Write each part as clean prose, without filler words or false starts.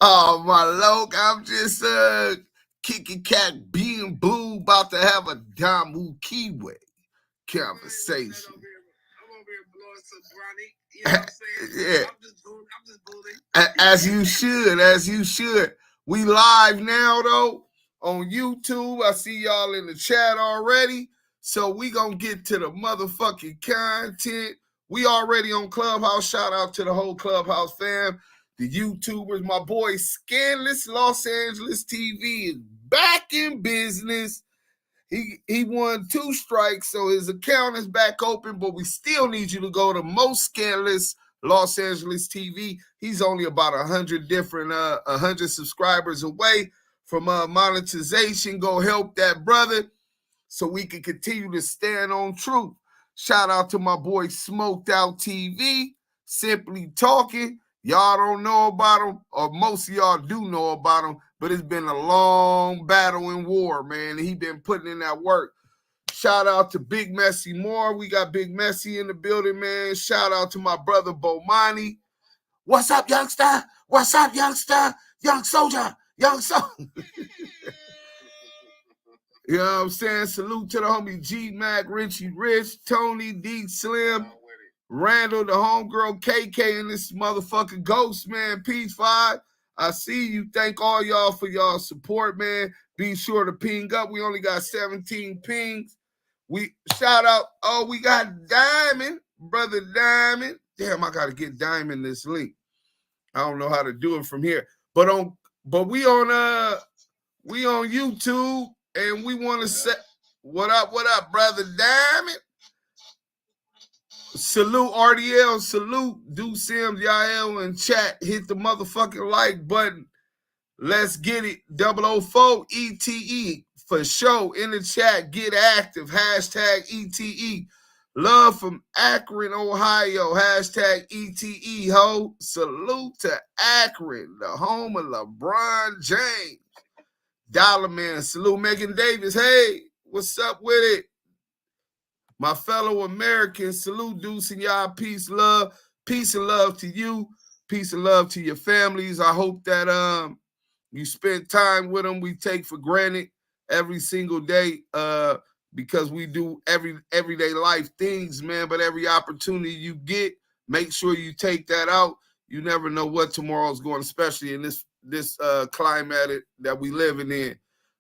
Oh, my loc, I'm just kicking cat, being boo, about to have a Damu Kiwe conversation. I'm over here blowing some brownie. You know what I'm saying? Yeah, I'm just bullying. as you should, as you should. We live now though on YouTube. I see y'all in the chat already. So we gonna get to the motherfucking content. We already on Clubhouse. Shout out to the whole Clubhouse fam, the YouTubers. My boy Scanless Los Angeles TV is back in business. He won 2 strikes, so his account is back open, but we still need you to go to Most Scanless Los Angeles TV. He's only about 100 subscribers away from monetization. Go help that brother so we can continue to stand on truth. Shout out to my boy Smoked Out TV, Simply Talking. Y'all don't know about him, or most of y'all do know about him, but it's been a long battle and war, man. He been putting in that work. Shout out to Big Messy Moore. We got Big Messy in the building, man. Shout out to my brother Bomani. What's up, youngster? What's up, youngster? Young soldier. Young soldier. You know what I'm saying? Salute to the homie G-Mac, Richie Rich, Tony, D Slim, Randall, the homegirl, KK, and this motherfucking Ghost, man. Peace 5. I see you. Thank all y'all for y'all support, man. Be sure to ping up. We only got 17 pings. We shout out. Oh, we got Diamond, brother Diamond. Damn, I gotta get Diamond this link. I don't know how to do it from here. But we on YouTube. And we want to say, what up, brother Diamond? Salute RDL, salute Do Sims, Yael, and chat. Hit the motherfucking like button. Let's get it. 004 ETE for sure. In the chat, get active. Hashtag ETE. Love from Akron, Ohio. Hashtag ETE, ho. Salute to Akron, the home of LeBron James. Dollar Man, salute Megan Davis. Hey, what's up with it? My fellow Americans, salute Deuce and y'all. Peace, love. Peace and love to you. Peace and love to your families. I hope that you spend time with them. We take for granted every single day because we do everyday life things, man. But every opportunity you get, make sure you take that out. You never know what tomorrow's going, especially in this climate that we living in.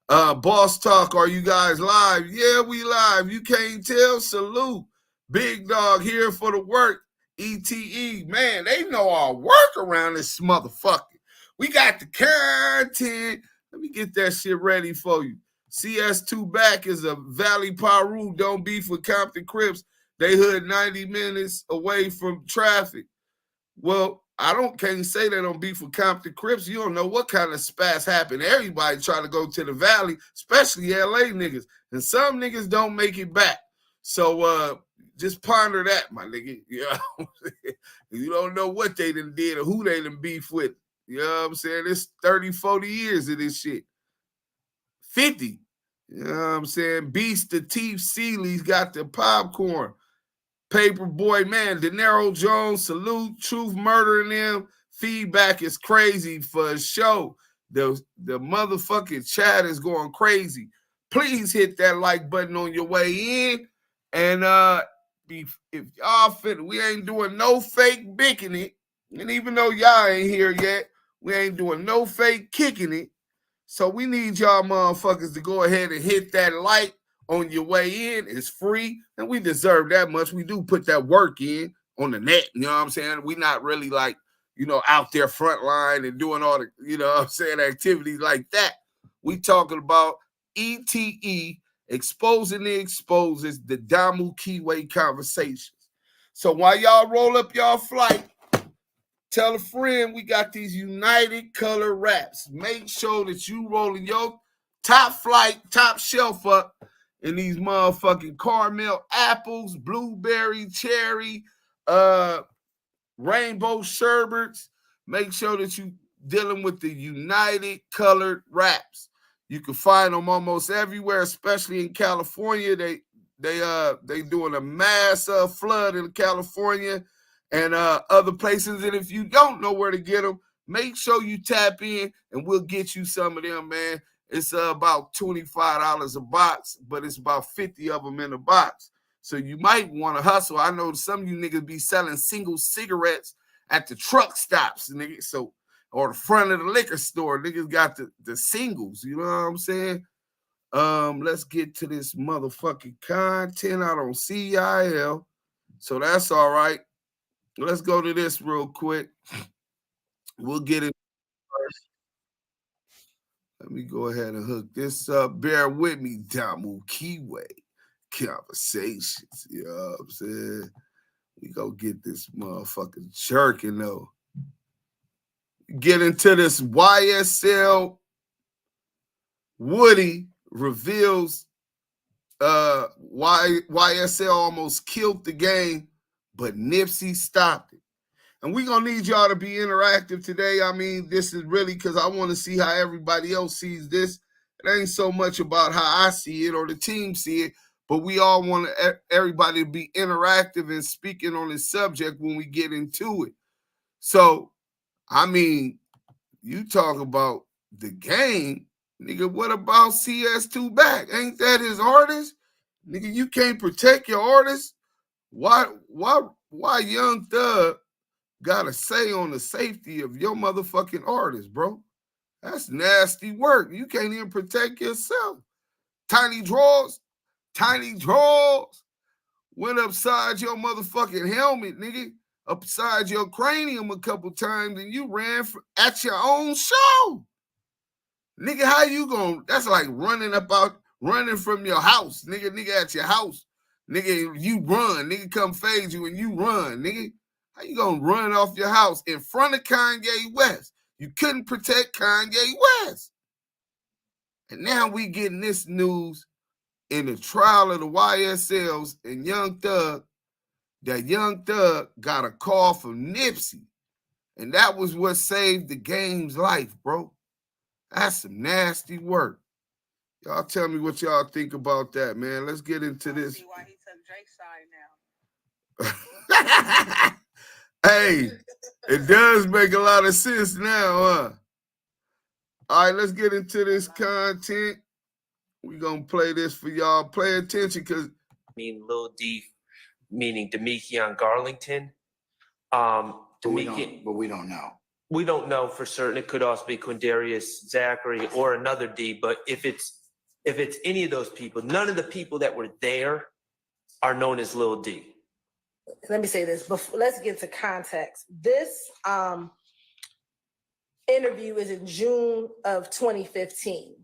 Boss Talk, are you guys live? Yeah, we live. You can't tell? Salute. Big Dog here for the work. ETE. Man, they know our work around this motherfucker. We got the content. Let me get that shit ready for you. CS2 back is a Valley Paru. Don't beef with Compton Crips. They hood 90 minutes away from traffic. Well, can't say they don't beef with Compton Crips. You don't know what kind of spats happen. Everybody try to go to the Valley, especially LA niggas. And some niggas don't make it back. So just ponder that, my nigga. You know? You don't know what they done did or who they done beef with. You know what I'm saying? It's 30, 40 years of this shit. 50. You know what I'm saying? Beast the Teeth Seeley's got the popcorn. Paperboy, man, De Niro Jones, salute, truth murdering them. Feedback is crazy for a show. The motherfucking chat is going crazy. Please hit that like button on your way in. And if y'all fit, we ain't doing no fake bicking it. And even though y'all ain't here yet, we ain't doing no fake kicking it. So we need y'all motherfuckers to go ahead and hit that like on your way in. It's free, and we deserve that much. We do put that work in on the net, you know what I'm saying? We not really like, out there front line and doing all the, what I'm saying, activities like that. We talking about ETE, exposing the exposes, the Damu Kiwe Conversations. So while y'all roll up y'all flight, tell a friend we got these United Color wraps. Make sure that you rolling your top flight, top shelf up in these motherfucking caramel apples, blueberry, cherry, rainbow sherbets. Make sure that you dealing with the United Colored wraps. You can find them almost everywhere, especially in California. They doing a mass flood in California and other places. And if you don't know where to get them, make sure you tap in and we'll get you some of them, man. It's about $25 a box, but it's about 50 of them in a box. So you might want to hustle. I know some of you niggas be selling single cigarettes at the truck stops, nigga. So, or the front of the liquor store. Niggas got the singles, you know what I'm saying? Let's get to this motherfucking content. I don't see CIL. So that's all right. Let's go to this real quick. We'll get it first. Let me go ahead and hook this up. Bear with me, Damu Kiwe Conversations. You know what I'm saying? We go get this motherfucking jerking though. Get into this YSL. Woody reveals YSL almost killed the game, but Nipsey stopped it. And we're going to need y'all to be interactive today. I mean, this is really because I want to see how everybody else sees this. It ain't so much about how I see it or the team see it, but we all want everybody to be interactive and speaking on this subject when we get into it. So, I mean, you talk about the game, nigga, what about CS2 back? Ain't that his artist? Nigga, you can't protect your artist? Why Young Thug got to say on the safety of your motherfucking artist, bro? That's nasty work. You can't even protect yourself. Tiny draws went upside your motherfucking helmet, nigga, upside your cranium a couple times, and you ran at your own show. Nigga, how you gonna, that's like running from your house, nigga at your house. Nigga, you run, nigga come fade you and you run, nigga. How you gonna run off your house in front of Kanye West? You couldn't protect Kanye West. And now we getting this news in the trial of the YSLs and Young Thug, that Young Thug got a call from Nipsey. And that was what saved the game's life, bro. That's some nasty work. Y'all tell me what y'all think about that, man. Let's get into this. See why he took Drake's side now. Hey, it does make a lot of sense now, huh? All right, let's get into this content. We're going to play this for y'all. Pay attention because... Lil D, meaning Demekion Garlington. But we don't know. We don't know for certain. It could also be Quindarius Zachary or another D. But if it's any of those people, none of the people that were there are known as Lil D. Let me say this. Let's get to context. This interview is in June of 2015.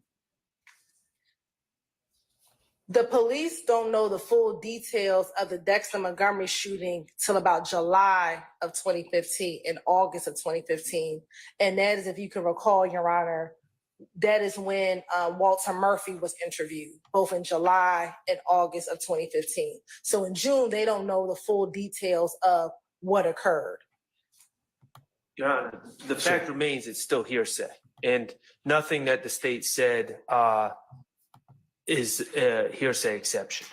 The police don't know the full details of the Dexter Montgomery shooting till about July of 2015 and August of 2015. And that is, if you can recall, Your Honor, that is when Walter Murphy was interviewed, both in July and August of 2015. So in June, they don't know the full details of what occurred. Your Honor, the fact remains it's still hearsay. And nothing that the state said is a hearsay exception.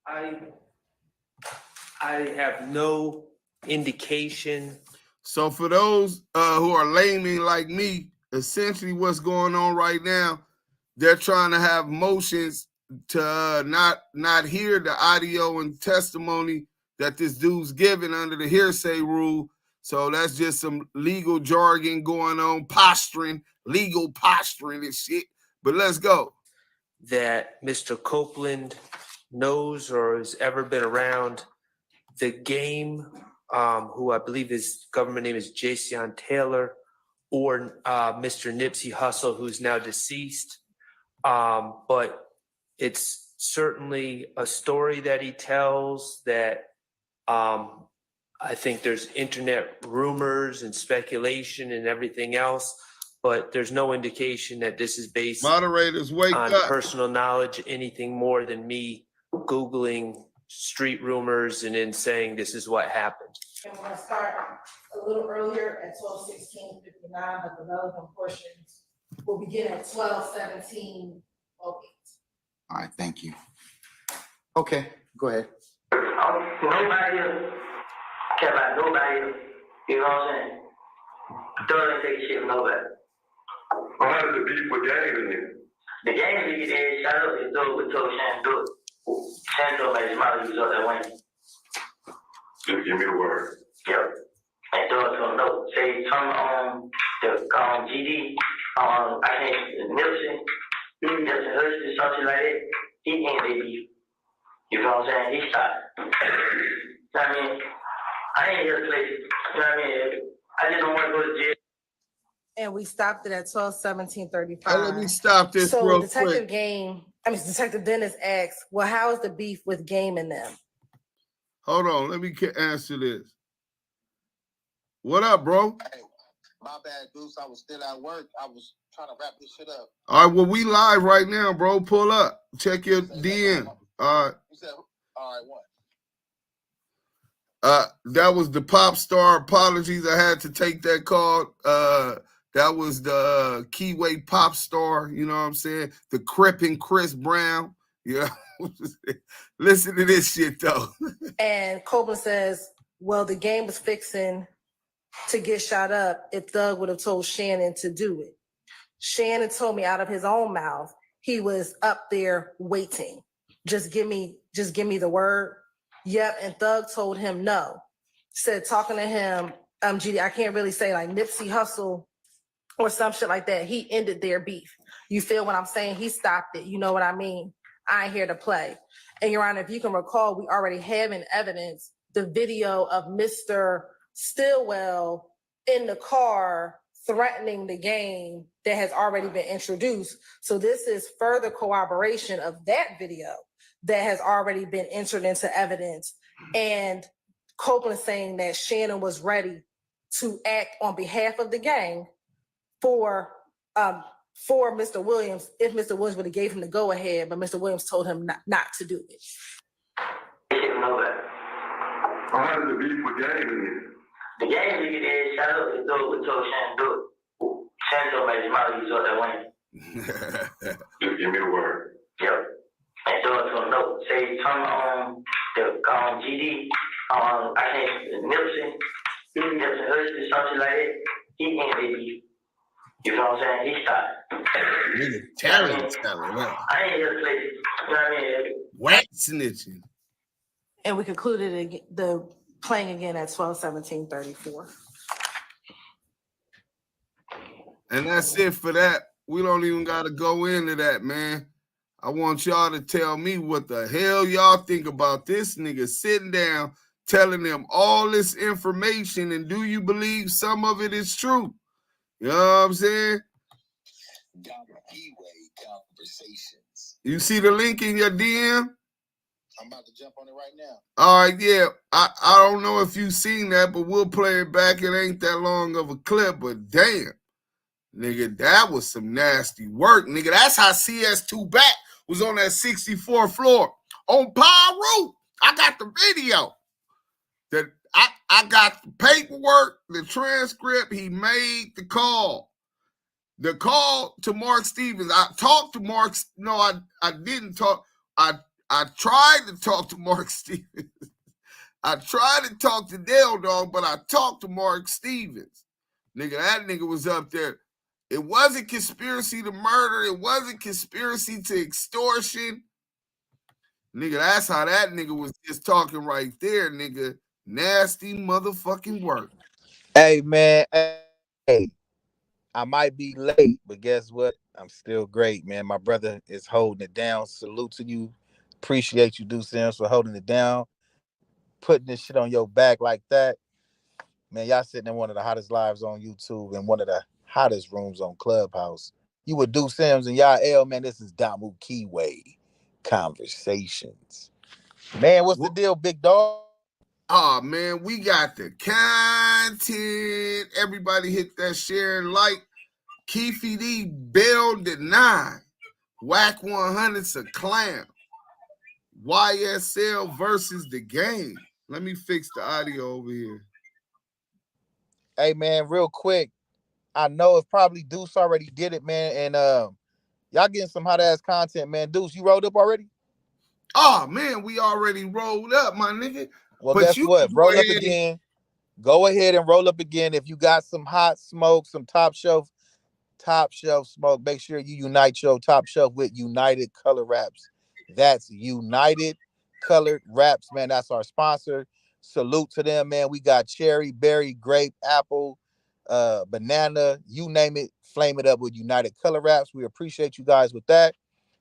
I have no indication. So for those who are laymen like me, essentially what's going on right now, they're trying to have motions to not hear the audio and testimony that this dude's giving under the hearsay rule. So that's just some legal jargon going on, legal posturing and shit. But let's go. That Mr. Copeland knows or has ever been around the game, who I believe his government name is Jason Taylor, or Mr. Nipsey Hussle, who's now deceased. But it's certainly a story that he tells that I think there's internet rumors and speculation and everything else, but there's no indication that this is based Moderators, wake on up. Personal knowledge, anything more than me Googling street rumors and then saying this is what happened. I'm going to start a little earlier at 12:16:59, but the relevant portions will begin at 12:17:08. All right, thank you. Okay, go ahead. Nobody, nobody, you know what I'm saying? Thug ain't taking shit from nobody. How did the beef with Game in it? The game nigga did shot up and Thug told Shan to do it. Shan told me his mouth, he was up there winning. Just give me the word. Yep. And Thug told him no. Say something on the GD, I can't, Nipsey Hussey, something like that. He ain't they beef. You know what I'm saying? He stopped. You know what I mean? I ain't here to play. You know what I mean? I just don't want to go to jail. And we stopped it at 12/17/35. Let me stop this so real Detective quick. Detective Dennis asks, well, how is the beef with Game and them? Hold on, let me answer this. What up, bro? Hey, my bad, Deuce. I was still at work. I was trying to wrap this shit up. All right, well, we live right now, bro. Pull up. Check your DM. All right. You said, all right, what? That was the pop star. Apologies, I had to take that call. That was the Kiwe pop star. You know what I'm saying? The Crippin' Chris Brown. Yeah. Listen to this shit though. And Copeland says, well, the game was fixing to get shot up if Thug would have told Shannon to do it. Shannon told me out of his own mouth he was up there waiting. Just give me the word. Yep, and Thug told him no. Said talking to him, GD, I can't really say like Nipsey Hussle or some shit like that. He ended their beef. You feel what I'm saying? He stopped it. You know what I mean? I ain't here to play. And Your Honor, if you can recall, we already have in evidence the video of Mr. Stillwell in the car threatening the game that has already been introduced. So this is further corroboration of that video that has already been entered into evidence. And Copeland saying that Shannon was ready to act on behalf of the gang for Mr. Williams, if Mr. Williams would have gave him the go-ahead, but Mr. Williams told him not to do it. They didn't know that. How did the beef with Game in it? The game nigga did shot up and Thug told Shan to do it. Shan told me his mouth, he was up there winning. Just give me the word. Yep. And Thug told him no. Say something on the GD, I can't, Nipsey Hussey, something like that. He ain't they beef. You know what I'm saying? He stopped. Nigga, talent. I ain't here to play. You know what I mean? Whack snitching. And we concluded the playing again at 12/17/34. And that's it for that. We don't even got to go into that, man. I want y'all to tell me what the hell y'all think about this nigga sitting down, telling them all this information, and do you believe some of it is true? You know what I'm saying? Damu Kiwe Conversations. You see the link in your DM? I'm about to jump on it right now. All right, yeah. I don't know if you've seen that, but we'll play it back. It ain't that long of a clip, but damn. Nigga, that was some nasty work. Nigga, that's how CS2 Back was on that 64th floor. On Pyro. I got the video. That I got the paperwork, the transcript. He made the call. The call to Mark Stevens. I talked to Mark. No, I didn't talk. I tried to talk to Mark Stevens. I tried to talk to Dale Dog, but I talked to Mark Stevens. Nigga, that nigga was up there. It wasn't conspiracy to murder. It wasn't conspiracy to extortion. Nigga, that's how that nigga was just talking right there, nigga. Nasty motherfucking work. Hey, man. Hey, I might be late, but guess what? I'm still great, man. My brother is holding it down. Salute to you. Appreciate you, Deuce Sims, for holding it down. Putting this shit on your back like that. Man, y'all sitting in one of the hottest lives on YouTube and one of the hottest rooms on Clubhouse. You with Deuce Sims and y'all, man, this is Damu Kiwe Conversations. Man, what's the deal, big dog? Oh, man, we got the content. Everybody hit that share and like. Keefe D, Bell denied. Wack100's a clown. YSL versus the game. Let me fix the audio over here. Hey, man, real quick. I know if probably Deuce already did it, man, and y'all getting some hot-ass content, man. Deuce, you rolled up already? Oh, man, we already rolled up, my nigga. Well, but guess you what? Roll up again. Go ahead and roll up again. If you got some hot smoke, some top shelf smoke, make sure you unite your top shelf with United Color Wraps. That's United Colored Wraps, man. That's our sponsor. Salute to them, man. We got cherry, berry, grape, apple, banana, you name it, flame it up with United Color Wraps. We appreciate you guys with that.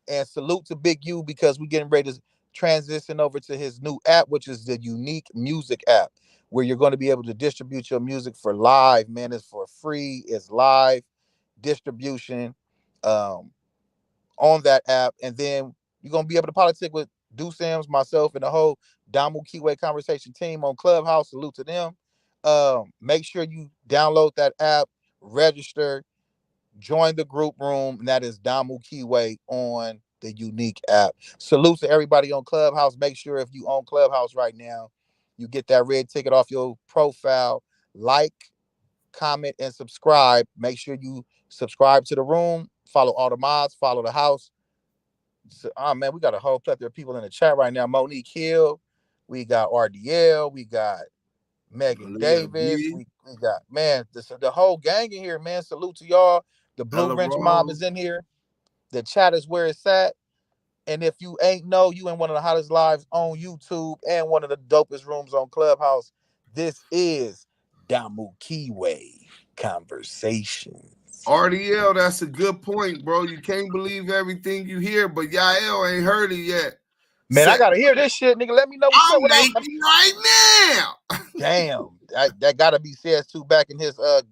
And salute to Big U, because we're getting ready to transition over to his new app, which is the Unique Music app, where you're going to be able to distribute your music for live, man. It's for free. It's live distribution on that app. And then you're going to be able to politic with Do Sims, myself, and the whole Damu Kiwe Conversation team on Clubhouse. Salute to them. Make sure you download that app, register, join the group room, and that is Damu Kiwe on the Unique app. Salute to everybody on Clubhouse. Make sure if you own Clubhouse right now, you get that red ticket off your profile. Like, comment, and subscribe. Make sure you subscribe to the room, follow all the mods, follow the house. So, oh man, we got a whole plethora of people in the chat right now. Monique Hill, we got RDL, we got Megan Leah Davis, B, we got, man, the whole gang in here, man. Salute to y'all. The Blue Ella Wrench Mob Rose. is in here. The chat is where it's at. And if you ain't know, you in one of the hottest lives on YouTube and one of the dopest rooms on Clubhouse. This is Damu Kiwe Conversations. RDL, that's a good point, bro. You can't believe everything you hear, but Yael ain't heard it yet. Man, I gotta hear this shit, nigga. Let me know what's I'm up. naked right now. Damn, that gotta be CS2 back in his Oh,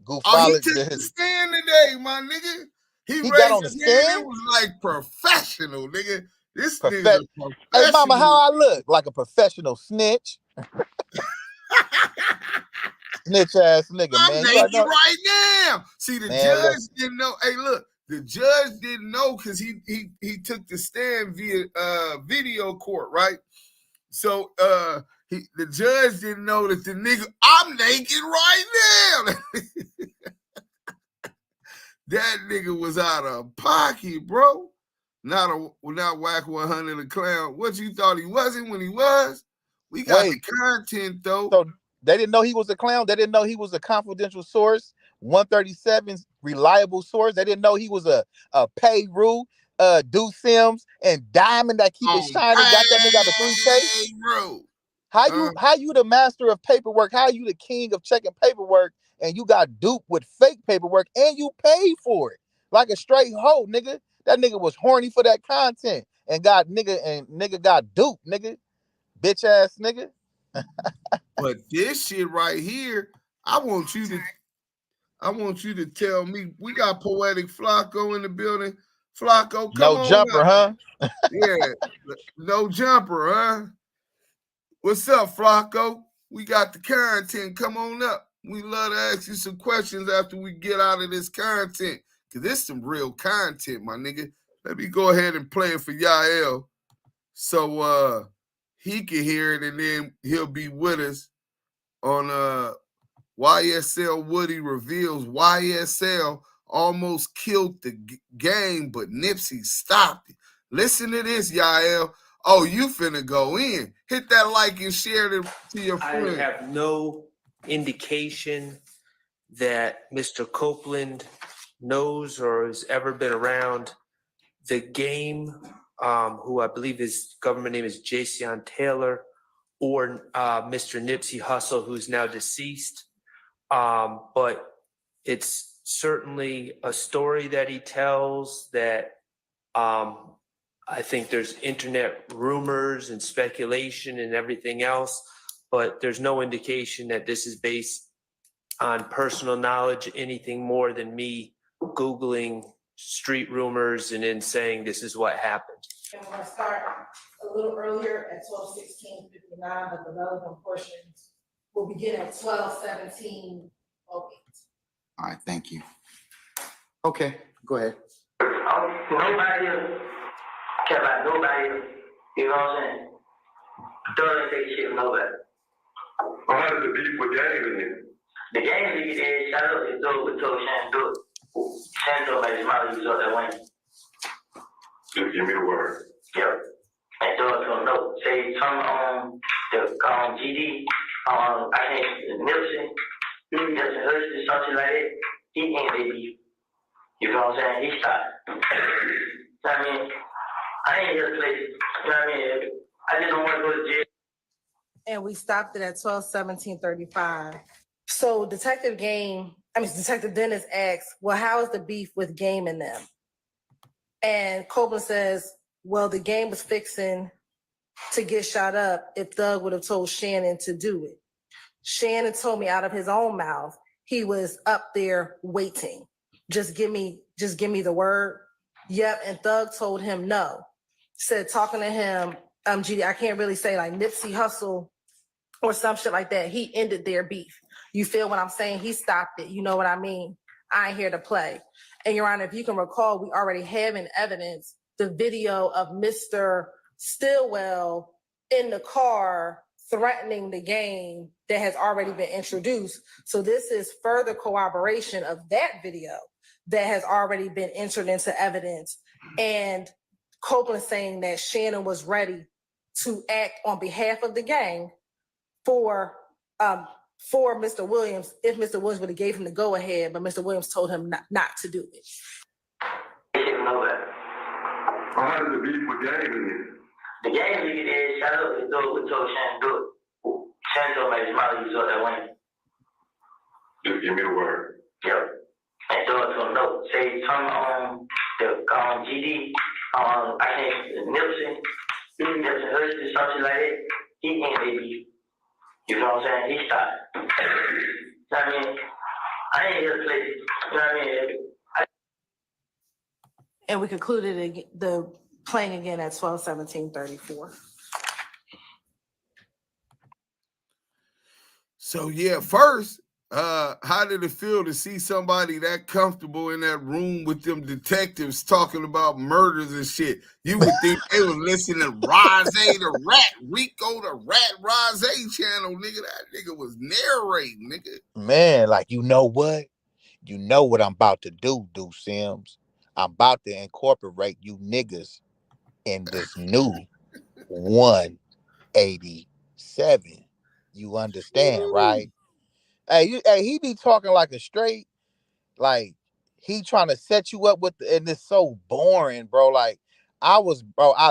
he goofolic. took the stand today, my nigga. He He got raised on the his hand. stand? It was like professional, nigga. This nigga's Hey, a mama, professional. how I look? Like a professional snitch. Snitch ass nigga, I'm man. naked right now. See, the Man, judge listen. didn't know. Hey, look, the judge didn't know because he took the stand via video court, right? So the judge didn't know that the nigga, I'm naked right now. That nigga was out of pocket, bro. Not Wack100 a clown. What you thought he wasn't when he was? We got the content though. So they didn't know he was a clown. They didn't know he was a confidential source, 137's reliable source. They didn't know he was a Payru, Do Sims, and Diamond that keep it shining. Got that nigga out of 3K. Bro. How you the master of paperwork? How you the king of checking paperwork, and you got duped with fake paperwork, and you paid for it like a straight hoe, nigga? That nigga was horny for that content and nigga got duped, nigga. Bitch ass nigga. But this shit right here, I want you to tell me. We got Poetic Flacco in the building. Flacco, come no on jumper, up. huh? Yeah, no jumper, huh? What's up, Flacco? We got the content. Come on up. We love to ask you some questions after we get out of this content, because this some real content, my nigga. Let me go ahead and play it for Yael so he can hear it, and then he'll be with us on YSL. Woody reveals YSL almost killed the game, but Nipsey stopped it. Listen to this, Yael. Oh, you finna go in. Hit that like and share it to your friend. I have no indication that Mr. Copeland knows or has ever been around the game, who I believe his government name is Jason Taylor, or Mr. Nipsey Hussle, who's now deceased. But it's certainly a story that he tells that I think there's internet rumors and speculation and everything else, but there's no indication that this is based on personal knowledge, anything more than me Googling street rumors and then saying this is what happened. And we're going to start a little earlier at 12:16:59, but the relevant portions will begin at 12:17:08. All right, thank you. Okay, go ahead. Nobody care about nobody, you know what I'm saying? Don't take shit from nobody. How did the beef with Gang in it? The game lead is shut up and do it. Told Shan do it. Shan told me smile you saw that win. Just give me the word. Yep. And told him no. Say turn on the GD I can't Nipsey, Nipsey Hussey, something like that. He ended beef. You know what I'm saying? He stopped. I mean, I ain't here to play. You know what I mean? I just don't want to go to jail. And we stopped it at 12/17/35. So Detective Dennis asks, well, how is the beef with Game and them? And Copeland says, well, the Game was fixing to get shot up if Thug would have told Shannon to do it. Shannon told me out of his own mouth, he was up there waiting. Just give me the word. Yep, and Thug told him no. Said talking to him, GD, I can't really say like Nipsey Hussle or some shit like that. He ended their beef. You feel what I'm saying? He stopped it. You know what I mean? I ain't here to play. And Your Honor, if you can recall, we already have in evidence the video of Mr. Stillwell in the car threatening the Game that has already been introduced. So this is further corroboration of that video that has already been entered into evidence. And Copeland saying that Shannon was ready to act on behalf of the Gang for Mr. Williams, if Mr. Williams would have gave him the go-ahead, but Mr. Williams told him not to do it. They didn't know that. How did the beef with Game in it? The Game nigga did shut up and told Shannon to do it. Shannon told me his mother was up that way. Just give me the word. Yep. And Thug told him no. Say something the GD, I can't Nipsey Hussey, something like that. He ended beef. You know what I'm saying? He stopped. I mean, I ain't here to play. You know what I mean? And we concluded the playing again at 12/17/34. So yeah, first, how did it feel to see somebody that comfortable in that room with them detectives talking about murders and shit? You would think they were listening to Rose the Rat, Rico the Rat, Rose channel, nigga. That nigga was narrating, nigga. Man, like, you know what? You know what I'm about to do, Sims. I'm about to incorporate you niggas in this new 187. You understand, right? Hey, he be talking like a straight, like, he trying to set you up with, and it's so boring, bro. Like, I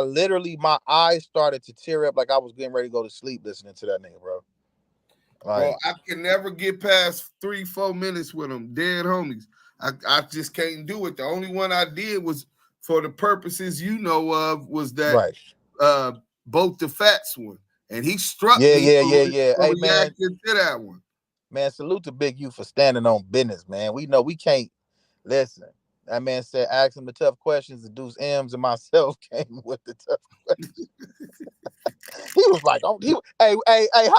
literally, my eyes started to tear up like I was getting ready to go to sleep listening to that nigga, bro. Like, bro, I can never get past 3-4 minutes with them, dead homies. I just can't do it. The only one I did was for the purposes you know of, was that right. Both the Fats one. And he struck Yeah. me for Hey, man, reacting to that one. Man, salute to Big U for standing on business, man. We know we can't listen. That man said, ask him the tough questions. The Deuce M's and myself came with the tough questions. He was like, oh, hey, how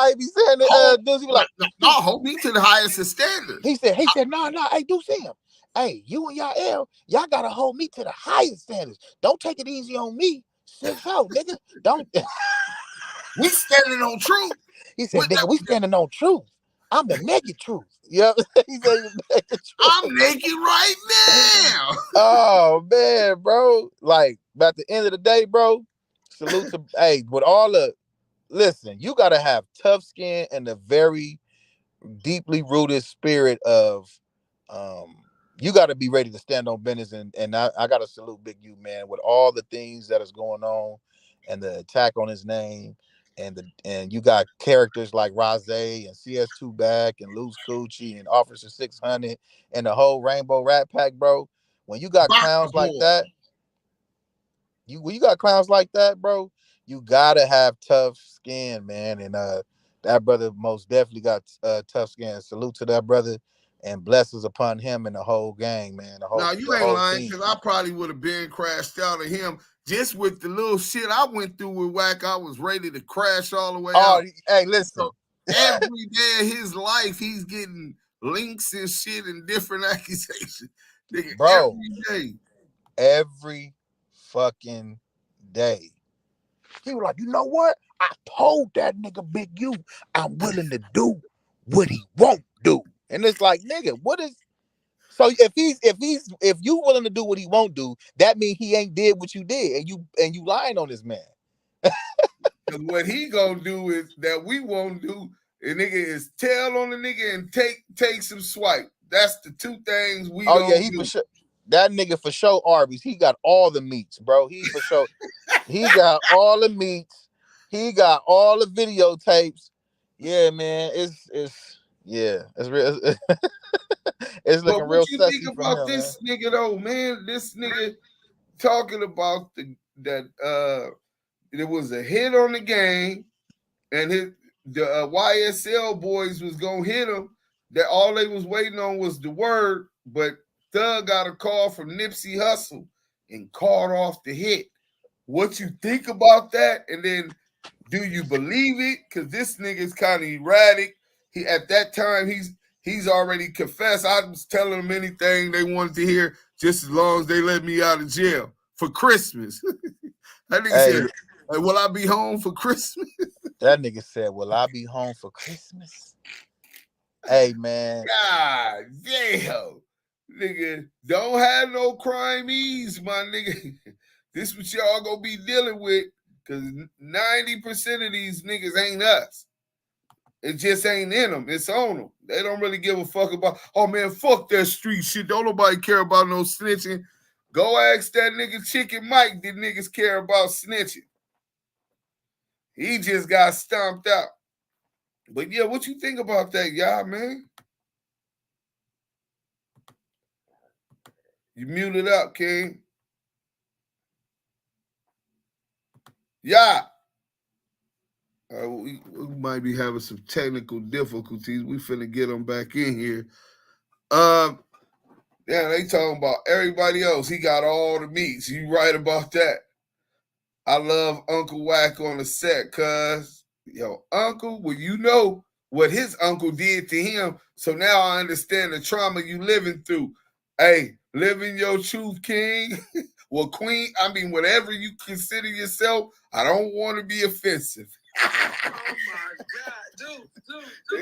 he be saying it? Deuce, he was like, no, hold me to the highest of standards. He said, no, hey, Deuce M. Hey, you and y'all gotta hold me to the highest standards. Don't take it easy on me. 6-0, nigga. Don't. We standing on truth. He said, nigga, we standing on truth. I'm the naked truth. Yep. He said, I'm naked right now. Oh man, bro. Like, at the end of the day, bro, salute to hey, with all the listen, you gotta have tough skin and a very deeply rooted spirit of you gotta be ready to stand on business, and I gotta salute Big U, man, with all the things that is going on and the attack on his name. And you got characters like Rose and CS2 Back and Loose Coochie and Officer 600 and the whole Rainbow Rat Pack, bro. When you got clowns like that, bro, you gotta have tough skin, man. And that brother most definitely got tough skin. Salute to that brother, and blessings upon him and the whole gang, man. Now you ain't lying, because I probably would have been crashed out of him. Just with the little shit I went through with Wack, I was ready to crash all the way out. Hey, listen. So every day of his life, he's getting links and shit and different accusations. Nigga, bro, every day. Every fucking day. He was like, you know what? I told that nigga Big U, I'm willing to do what he won't do. And it's like, nigga, what is... So if you willing to do what he won't do, that means he ain't did what you did, and you lying on this man. Because what he gonna do is that we won't do. The nigga is tell on the nigga and take some swipe. That's the two things we Oh don't yeah, he do. for sure. That nigga for sure Arby's. He got all the meats, bro. He for sure. He got all the meats. He got all the videotapes. Yeah, man. It's real. It's But looking what real you think sussy from about him, man. this nigga though, man? This nigga talking about there was a hit on the game, and the YSL boys was gonna hit him. That all they was waiting on was the word, but Thug got a call from Nipsey Hussle and called off the hit. What you think about that? And then do you believe it? Because this nigga's kind of erratic. He at that time he's already confessed. I was telling them anything they wanted to hear, just as long as they let me out of jail for Christmas. That nigga Hey, said, "Hey, will I be home for Christmas?" that nigga said, "Will I be home for Christmas?" Hey, man. God damn. Nigga, don't have no crime ease, my nigga. This what y'all gonna be dealing with, because 90% of these niggas ain't us. It just ain't in them. It's on them. They don't really give a fuck about, oh man, fuck that street shit. Don't nobody care about no snitching. Go ask that nigga Chicken Mike, did niggas care about snitching? He just got stomped out. But yeah, what you think about that, y'all, man? You muted up, King. Yeah. We might be having some technical difficulties. We finna get them back in here. Yeah, they talking about everybody else. He got all the meats. You right about that. I love Uncle Wack on the set, cuz, yo, Uncle, well, you know what his uncle did to him. So now I understand the trauma you living through. Hey, living your truth, King. Well, Queen, I mean, whatever you consider yourself, I don't want to be offensive. Oh my God, dude.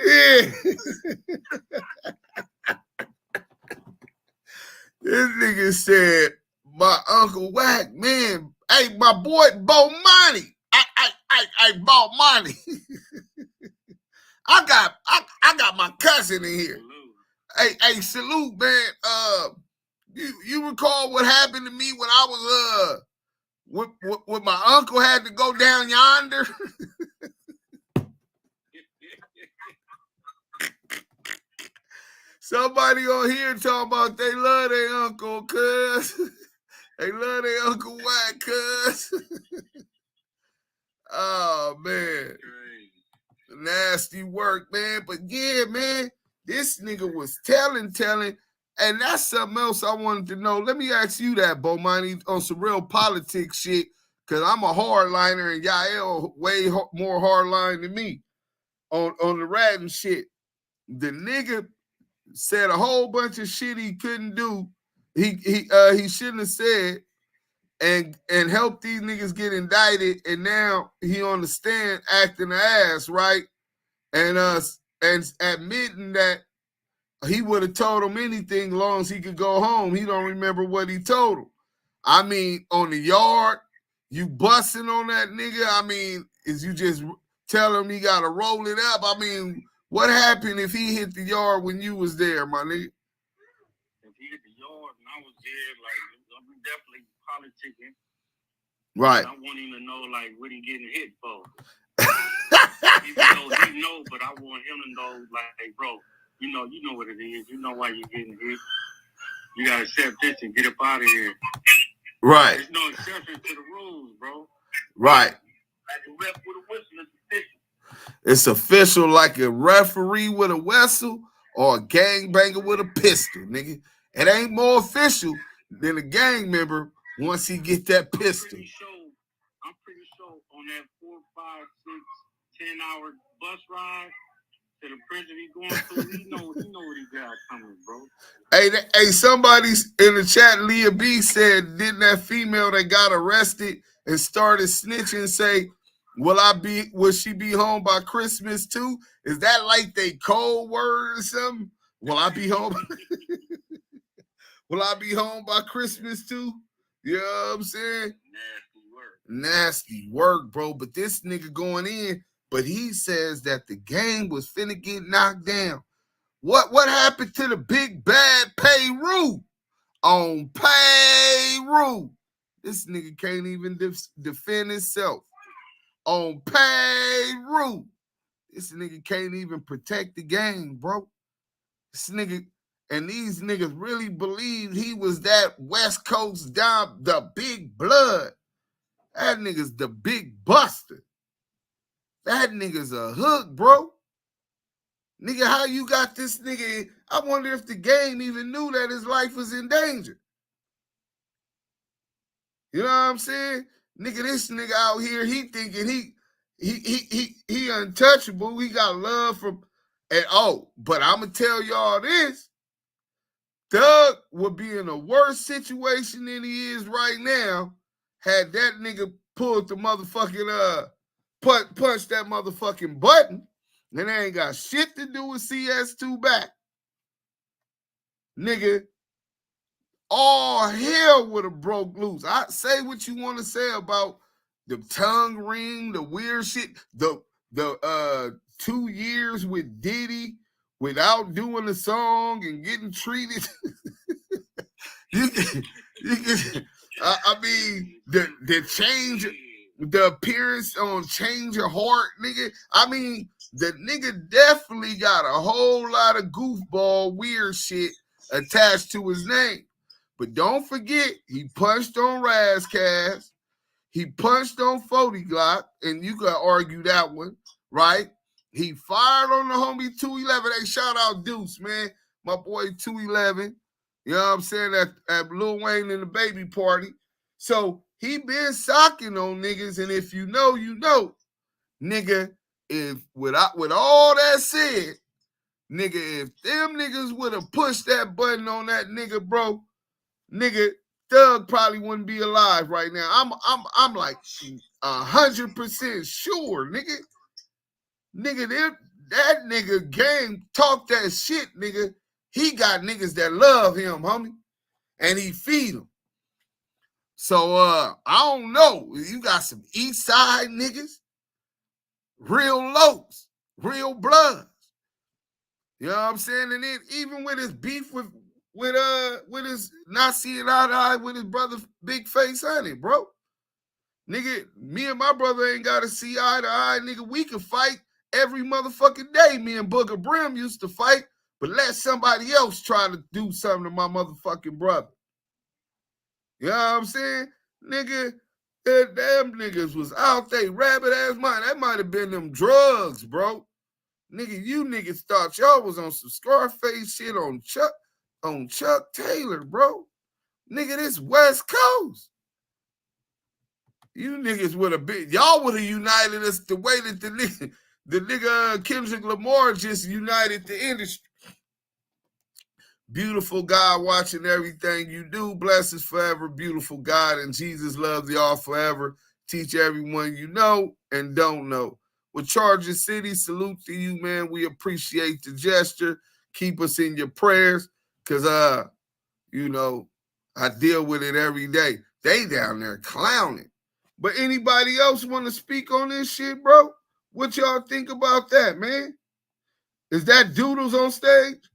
Yeah. This nigga said, my Uncle Wack, man, hey, my boy Bo Money. I bought money. I got my cousin in here. Hey, salute, man. You recall what happened to me when I was when my uncle had to go down yonder? Somebody on here talking about they love their uncle, cuz. They love their Uncle Wack, cuz. Oh, man. Nasty work, man. But yeah, man, this nigga was telling. And that's something else I wanted to know. Let me ask you that, Bomani, on some real politics shit, because I'm a hardliner and Yael way more hardline than me on the rat and shit. The nigga said a whole bunch of shit he couldn't do. He shouldn't have said, and helped these niggas get indicted, and now he on the stand acting the ass, right? And admitting that he would have told him anything long as he could go home. He don't remember what he told him. I mean, on the yard, you busting on that nigga. I mean, is you just tell him he got to roll it up? I mean, what happened if he hit the yard when you was there, my nigga? If he hit the yard and I was there, like, I'm definitely politicking. Right. I want him to know, like, what he getting hit for. Even though he know, but I want him to know, like, hey, bro, you know what it is. You know why you're getting hit. You gotta accept this and get up out of here. Right. There's no exception to the rules, bro. Right. Like a ref with a whistle, it's official. It's official like a referee with a whistle or a gangbanger with a pistol, nigga. It ain't more official than a gang member once he get that pistol. I'm pretty sure on that 4, 5, 6, 10-hour bus ride to the prison he going through, he know what he got coming, bro. Hey, somebody in the chat, Leah B said, didn't that female that got arrested and started snitching say, will she be home by Christmas too? Is that like they code word or something? Will I be home? Will I be home by Christmas too? You know what I'm saying? Nasty work, bro. But this nigga going in, but he says that the game was finna get knocked down. What happened to the big bad Peru? On Peru. This nigga can't even defend himself. On Peru. This nigga can't even protect the game, bro. This nigga, and these niggas really believed he was that West Coast down, the big blood. That nigga's the big buster. That nigga's a hook, bro. Nigga, how you got this nigga? I wonder if the game even knew that his life was in danger. You know what I'm saying? Nigga, this nigga out here, he thinking he untouchable. He got love from, and but I'm gonna tell y'all this. Doug would be in a worse situation than he is right now had that nigga pulled the motherfucking punch that motherfucking button. And they ain't got shit to do with CS2 back. Nigga, all hell would have broke loose. I say what you want to say about the tongue ring, the weird shit, the 2 years with Diddy without doing the song and getting treated. I mean, the change, the appearance on Change Your Heart, nigga. I mean, the nigga definitely got a whole lot of goofball weird shit attached to his name. But don't forget, he punched on Razcast. He punched on 40 Glock, and you can argue that one, right? He fired on the homie 211. Hey, shout out Deuce, man. My boy 211. You know what I'm saying? At Lil Wayne and the Baby Party. So he been socking on niggas, and if you know, you know. Nigga, if with all that said, nigga, if them niggas would have pushed that button on that nigga, bro, nigga, Thug probably wouldn't be alive right now. I'm like 100% sure, nigga. Nigga, that nigga Game talk that shit, nigga. He got niggas that love him, homie, and he feed them. So I don't know. You got some East Side niggas, real lows, real bloods. You know what I'm saying? And then even with his beef with his not seeing eye to eye with his brother Big Face Honey, bro. Nigga, me and my brother ain't gotta see eye to eye, nigga. We can fight every motherfucking day. Me and Booger Brim used to fight, but let somebody else try to do something to my motherfucking brother. You know what I'm saying? Nigga, them niggas was out there rabbit ass mind. That might have been them drugs, bro. Nigga, you niggas thought y'all was on some Scarface shit on Chuck Taylor, bro. Nigga, this West Coast. You niggas would have been, y'all would have united us the way that the nigga Kendrick Lamar just united the industry. Beautiful God watching everything you do. Blessings forever, beautiful God, and Jesus loves y'all forever. Teach everyone you know and don't know. With Charger City, salute to you, man. We appreciate the gesture. Keep us in your prayers, because, you know, I deal with it every day. They down there clowning. But anybody else want to speak on this shit, bro? What y'all think about that, man? Is that Doodles on stage?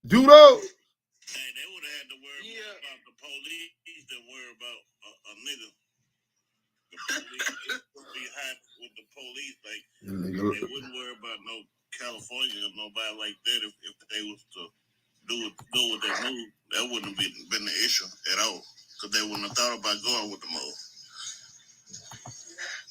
Doodle? Hey, they would have had to worry more about the police than worry about a nigga. The police would be hot with the police. Like, they wouldn't worry about no California or nobody like that if they was to do what they knew. That wouldn't have been the issue at all. Because they wouldn't have thought about going with the move.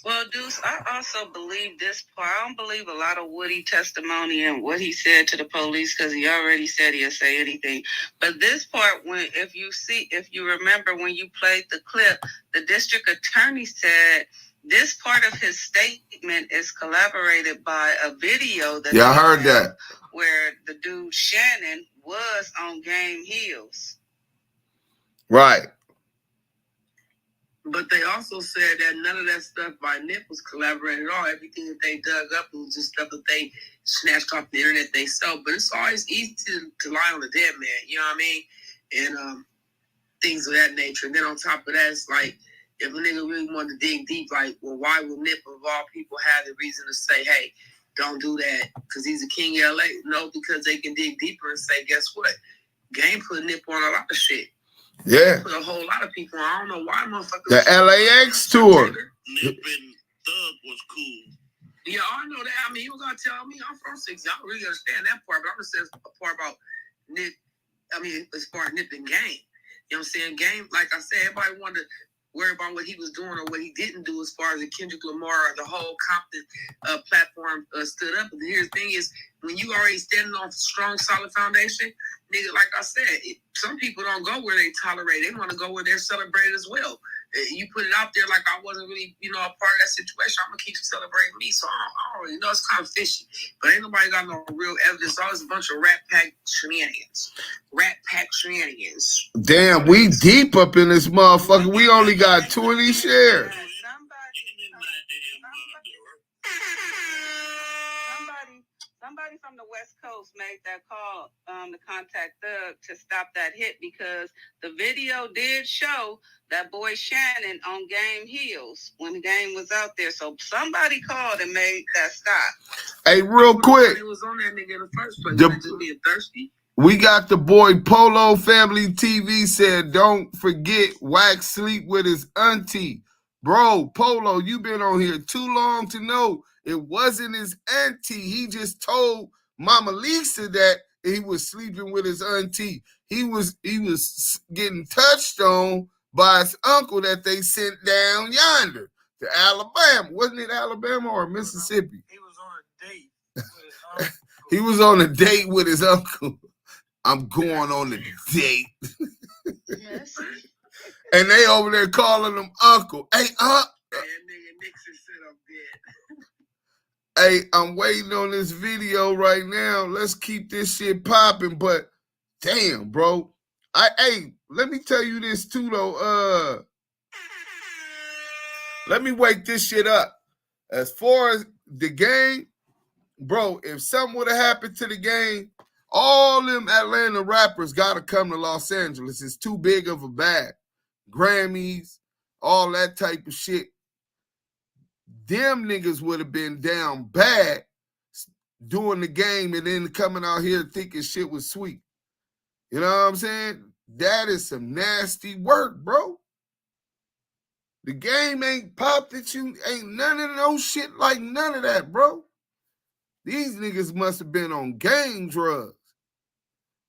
Well, Deuce, I also believe this part. I don't believe a lot of Woody testimony and what he said to the police, because he already said he'll say anything. But this part, if you remember when you played the clip, the district attorney said this part of his statement is collaborated by a video that I heard that, where the dude Shannon was on Game Heels. Right. But they also said that none of that stuff by Nip was collaborated at all. Everything that they dug up was just stuff that they snatched off the internet they sell. But it's always easy to lie on the dead man, you know what I mean? And things of that nature. And then on top of that, it's like if a nigga really wanted to dig deep, like, well, why would Nip of all people have the reason to say, hey, don't do that because he's a king of LA? No, because they can dig deeper and say, guess what? Game put Nip on a lot of shit. Yeah. Put a whole lot of people on. I don't know why motherfuckers. The LAX tour. Nip and Thug was cool. Yeah, I know that. I mean, you were gonna tell me I'm from 6. Y'all really understand that part, but I'm gonna say a part about Nip. I mean, as far as Nip and Game. You know what I'm saying? Game, like I said, everybody wanted to worry about what he was doing or what he didn't do as far as the Kendrick Lamar or the whole Compton platform stood up. But here's the thing is, when you already standing on strong, solid foundation, nigga, like I said, some people don't go where they tolerate. They want to go where they're celebrated as well. You put it out there like I wasn't really, a part of that situation. I'm going to keep celebrating me. So I don't really know. It's kind of fishy. But ain't nobody got no real evidence. Always a bunch of Rat Pack shenanigans. Damn, we deep up in this motherfucker. We only got 20 shares. Somebody from the West Coast made that call to contact Thug to stop that hit because the video did show that boy Shannon on Game heels when the Game was out there. So somebody called and made that stop. Hey, real quick. It was on that nigga in the first place. Just being thirsty. We got the boy Polo Family TV said, don't forget Wack sleep with his auntie. Bro, Polo, you been on here too long to know it wasn't his auntie. He just told Mama Lisa that he was sleeping with his auntie. He was getting touched on by his uncle that they sent down yonder to Alabama. Wasn't it Alabama or Mississippi? He was on a date with his uncle. He was on a date with his uncle. I'm going on a date. Yes. And they over there calling him uncle. Hey, That nigga Nixon said I'm dead. Hey, I'm waiting on this video right now. Let's keep this shit popping. But damn, bro. Hey, let me tell you this too, though. Let me wake this shit up. As far as the game, bro, if something would have happened to the game, all them Atlanta rappers got to come to Los Angeles. It's too big of a bag. Grammys, all that type of shit. Them niggas would have been down bad doing the game and then coming out here thinking shit was sweet. You know what I'm saying? That is some nasty work, bro. The game ain't popped at you. Ain't none of those shit like none of that, bro. These niggas must have been on game drugs.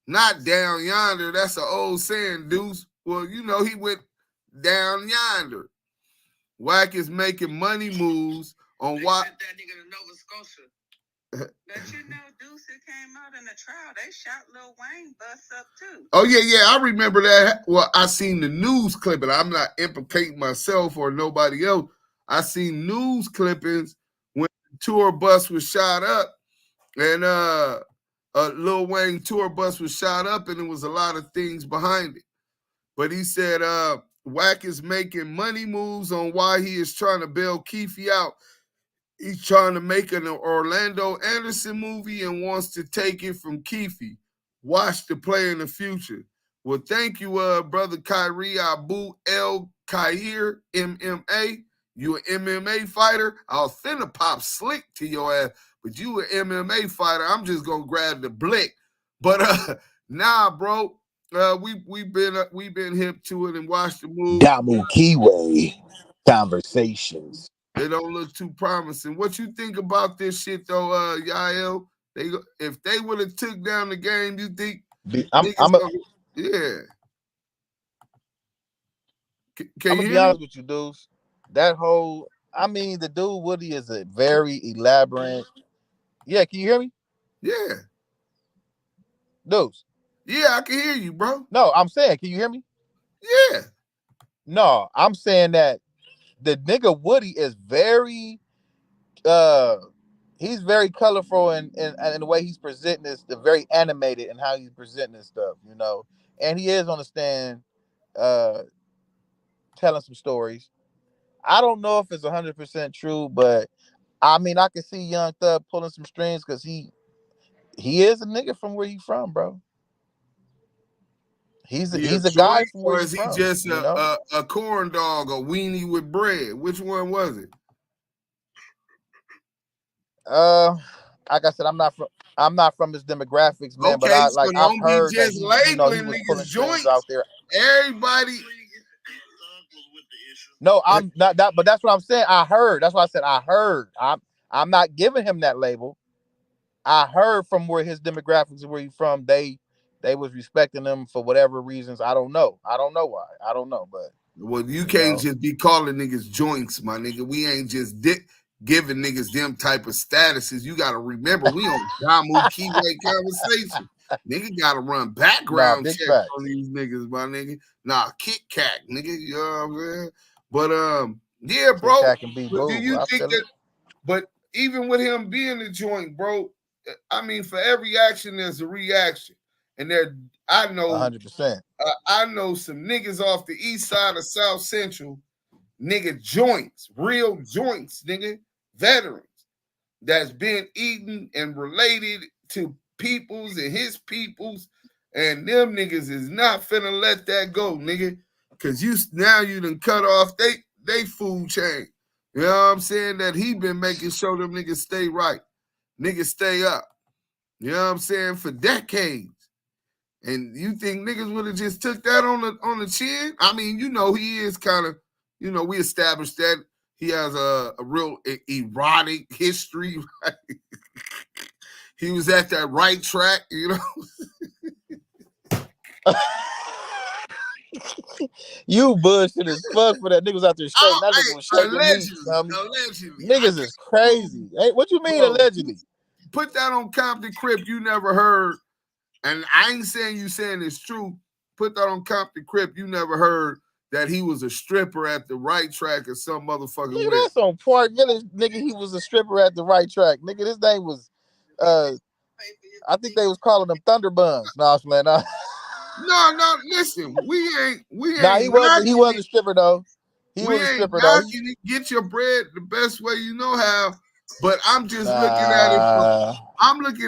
Not down yonder. That's an old saying, Deuce. Well, he went down yonder. Wack is making money moves on what? That nigga to Nova Scotia. But Deuce, it came out in the trial. They shot Lil Wayne bust up too. Oh, yeah, I remember that. Well, I seen the news clipping. I'm not implicating myself or nobody else. I seen news clippings when the tour bus was shot up and Lil Wayne tour bus was shot up and there was a lot of things behind it. But he said Wack is making money moves on why he is trying to bail Keefe out. He's trying to make an Orlando Anderson movie and wants to take it from Keefe. Watch the play in the future. Well, thank you, brother Kyrie Abu El Khair, MMA. You an MMA fighter? I'll finna pop slick to your ass, but you an MMA fighter. I'm just gonna grab the blick. But nah, bro. We've been hip to it and watched the movie. Damu Kiwe Conversations. They don't look too promising. What you think about this shit though, Yael? If they would have took down the game, you think? Yeah. I'm gonna be honest with you, dudes. That whole, the dude Woody is a very elaborate. Yeah, can you hear me? Yeah. Dudes. Yeah, I can hear you, bro. No, I'm saying, can you hear me? Yeah. No, I'm saying that the nigga Woody is very he's very colorful in the way he's presenting this, very animated in how he's presenting this stuff, and he is on the stand telling some stories. I don't know if it's 100% true, but I can see Young Thug pulling some strings because he is a nigga from where he's from, bro. He's a guy from where or he's is he from, just you know? a corn dog, a weenie with bread? Which one was it? Like I said, I'm not from his demographics, man. But Okay, so I've don't be heard that just he labeling was niggas pulling strings joints. out there. Everybody. No, I'm not that, but that's what I'm saying. I heard. That's why I said I heard. I'm not giving him that label. I heard from where his demographics and where he's from, they was respecting him for whatever reasons. I don't know. I don't know why. I don't know, but well, you can't just be calling niggas joints, my nigga. We ain't just giving niggas them type of statuses. You got to remember, we on Damu Kiwe Conversations. Nigga got to run background checks facts on these niggas, my nigga. Nah, Kit Kat, nigga. You know what I'm saying? But yeah, bro. Kit Kat can be But do you I think feel that? it. But even with him being the joint, bro, I mean, for every action, there's a reaction, and I know 100%. I know some niggas off the east side of South Central, nigga joints, real joints, nigga, veterans that's been eaten and related to peoples and his peoples, and them niggas is not finna let that go, nigga, because you done cut off they food chain. You know what I'm saying? That he been making sure them niggas stay right, niggas stay up. You know what I'm saying? For decades. And you think niggas would have just took that on the chin? I mean, you know, he is kind of, you know, we established that he has a real erotic history. Right? He was at that right track, you know. You bullshit as fuck for that. Niggas out there shaking. That nigga was shaking allegedly. Niggas is crazy. Hey, what you mean allegedly? Put that on Compton Crip. You never heard. And I ain't saying you saying it's true. Put that on Compton Crip. You never heard that he was a stripper at the right track or some motherfucker. Nigga, that's on Park Village. Nigga, he was a stripper at the right track. Nigga, his name was, I think they was calling them Thunder Buns. No, I was playing. No, listen. We ain't. Nah, he was a stripper though. He was a stripper though. Get your bread the best way you know how. But I'm just looking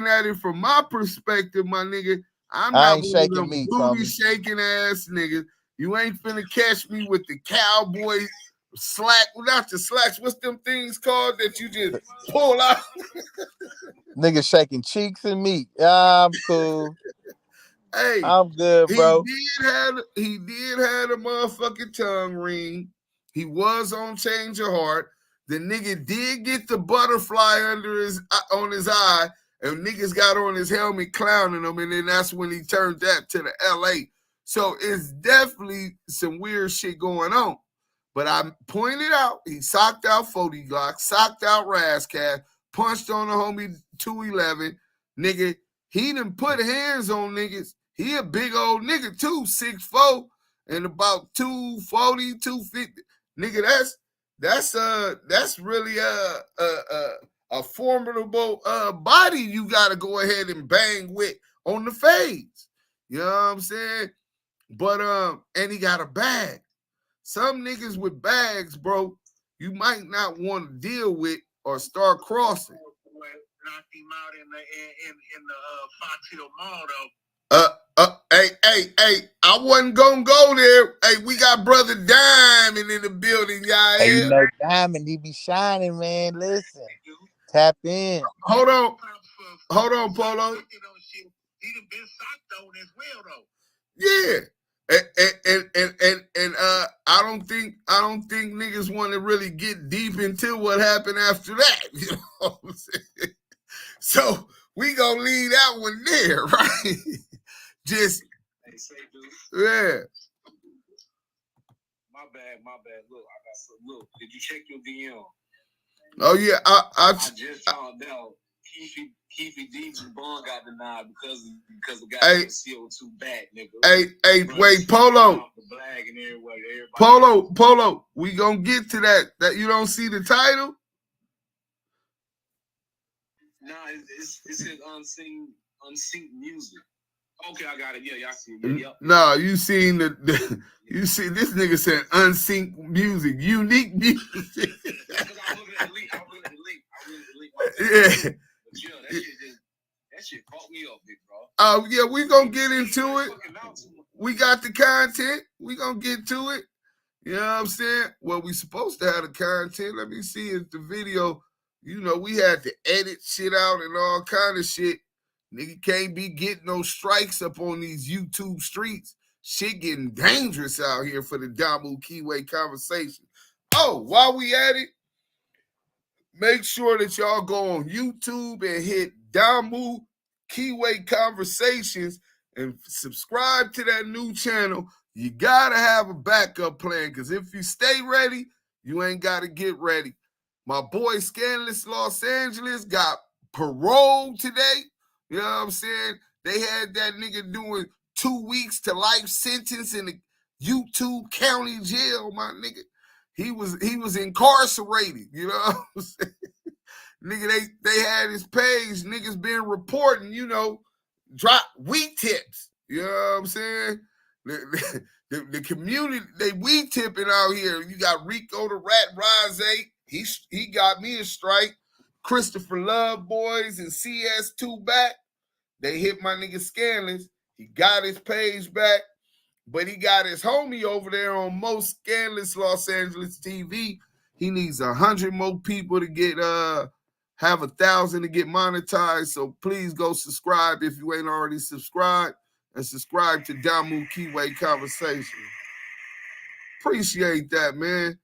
at it from my perspective, my nigga. I'm not one of them booty shaking ass niggas. You ain't finna catch me with the cowboy slack, not the slacks. What's them things called that you just pull out? Niggas shaking cheeks and meat. I'm cool. Hey, I'm good, bro. He did have a motherfucking tongue ring. He was on Change Your Heart. The nigga did get the butterfly on his eye, and niggas got on his helmet clowning him, and then that's when he turned that to the LA. So it's definitely some weird shit going on. But I pointed out, he socked out 40 Glock, socked out Razzcast, punched on the homie 211. Nigga, he done put hands on niggas. He a big old nigga too, 6'4", and about 240, 250. Nigga, that's really a formidable body you gotta go ahead and bang with on the fades. You know what I'm saying? But and he got a bag. Some niggas with bags, bro, you might not want to deal with or start crossing. Knocked him out in the Fontaine Mall though. Hey, I wasn't gonna go there. Hey, we got Brother Diamond in the building, y'all. Hey, you know Diamond, he be shining, man. Listen, tap in. Hold on, Polo. He done been socked on as well, though. Yeah. And I don't think niggas want to really get deep into what happened after that. You know what I'm saying? So we gonna leave that one there, right? Just yeah. My bad. Look, I got some. Look, did you check your DM? Oh yeah, I just found out Keefe D bond got denied because the guy got CO2 back, nigga. Hey, wait, Polo. Polo, we gonna get to that. That you don't see the title? Nah, it says unseen music. Okay, I got it. Yeah, y'all see it. Yeah, yep. No, you seen you see this nigga said unsynced music, unique music. I was looking at the link. Yeah. That shit caught me up, big bro. Oh yeah, we gonna get into it. we got the content. We gonna get to it. You know what I'm saying? Well, we supposed to have the content. Let me see if the video, you know, we had to edit shit out and all kind of shit. Nigga can't be getting no strikes up on these YouTube streets. Shit getting dangerous out here for the Damu Kiwe Conversation. Oh, while we at it, make sure that y'all go on YouTube and hit Damu Kiwe Conversations and subscribe to that new channel. You gotta have a backup plan, because if you stay ready, you ain't gotta get ready. My boy Scandalous Los Angeles got paroled today. You know what I'm saying? They had that nigga doing 2 weeks to life sentence in the YouTube county jail, my nigga. He was incarcerated, you know what I'm saying? Nigga, they had his page, niggas been reporting, you know, drop weed tips. You know what I'm saying? The community, they weed tipping out here. You got Rico the Rat Rose, he got me a strike. Christopher Love Boys and CS2 back. They hit my nigga Scanless. He got his page back. But he got his homie over there on most Scandalous Los Angeles TV. He needs 100 more people to get have 1,000 to get monetized. So please go subscribe if you ain't already subscribed, and subscribe to Damu Kiwe Conversations. Appreciate that, man.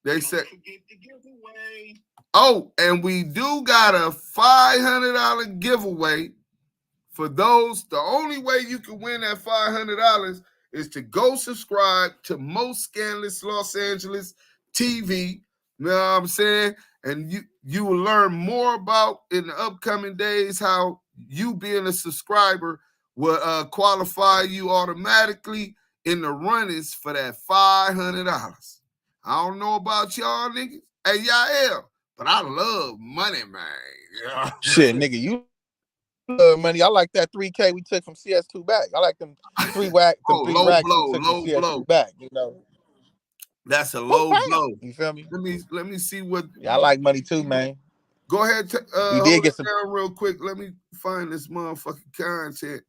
They said, oh, and we do got a $500 giveaway. For those, the only way you can win that $500 is to go subscribe to Most Scandalous Los Angeles TV. You know what I'm saying? And you will learn more about in the upcoming days how you being a subscriber will qualify you automatically in the runnings for that $500. I don't know about y'all niggas. Hey, y'all, but I love money, man. Yeah. Shit, nigga, you money. I like that 3K we took from CS2 back. I like them 3 racks low we blow, took low from CS2 blow. back. You know, that's a low blow. You feel me? Let me see what. Yeah, I like money too, man. Go ahead, we did get some down real quick. Let me find this motherfucking content.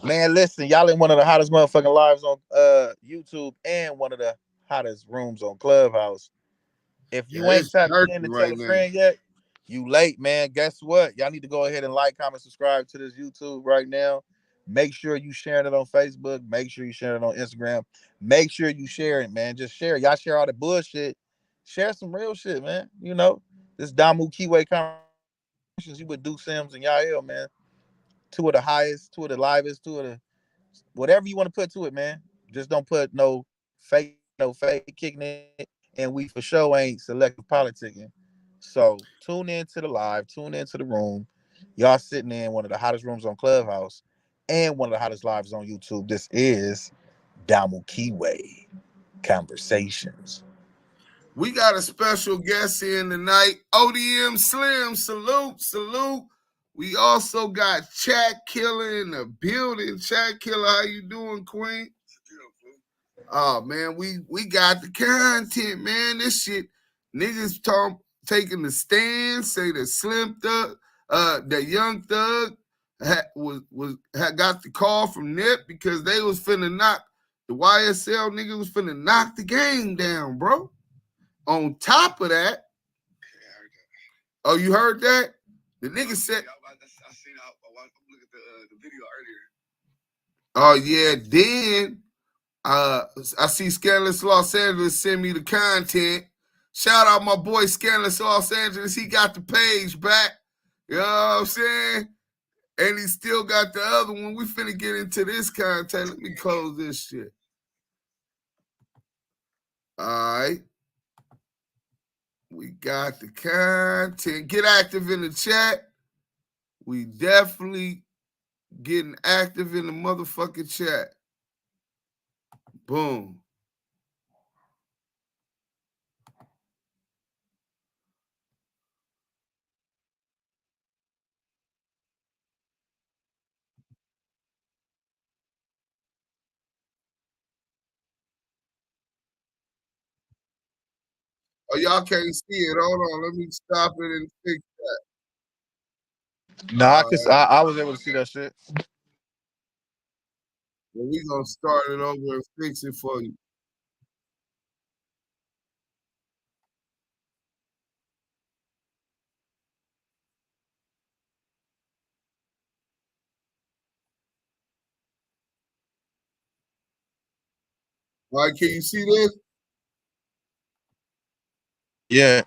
Man, listen, y'all in one of the hottest motherfucking lives on YouTube and one of the hottest rooms on Clubhouse. If you ain't tapped in to tell a friend yet, you late, man. Guess what? Y'all need to go ahead and like, comment, subscribe to this YouTube right now. Make sure you sharing it on Facebook. Make sure you share it on Instagram. Make sure you share it, man. Just share it. Y'all share all the bullshit. Share some real shit, man. You know, this Damu Kiwe Conversations, you with Duke Sims and Yael, man. 2 of the highest, 2 of the livest, 2 of the whatever you want to put to it, man. Just don't put no fake kicking it. And we for sure ain't selective politicking. So tune into the live, tune into the room. Y'all sitting in one of the hottest rooms on Clubhouse and one of the hottest lives on YouTube. This is Damu Kiwe Conversations. We got a special guest in tonight. ODM Slim, salute. We also got Chat Killer in the building. Chat Killer, how you doing, Queen? Oh man, we got the content, man. This shit, niggas taking the stand, say the Slim Thug, the Young Thug had got the call from Nip because they was finna knock the YSL nigga was finna knock the game down, bro. On top of that, oh, you heard that? The nigga said, I seen I look at the video earlier. Oh yeah, then I see Scandalous Los Angeles send me the content. Shout out my boy Scandalous Los Angeles. He got the page back. You know what I'm saying? And he still got the other one. We finna get into this content. Let me close this shit. All right. We got the content. Get active in the chat. We definitely getting active in the motherfucking chat. Boom. Oh, y'all can't see it. Hold on. Let me stop it and fix that. No, I was able to see that shit. Well, we gonna start it over and fix it for you. All right, can you see this? Yeah.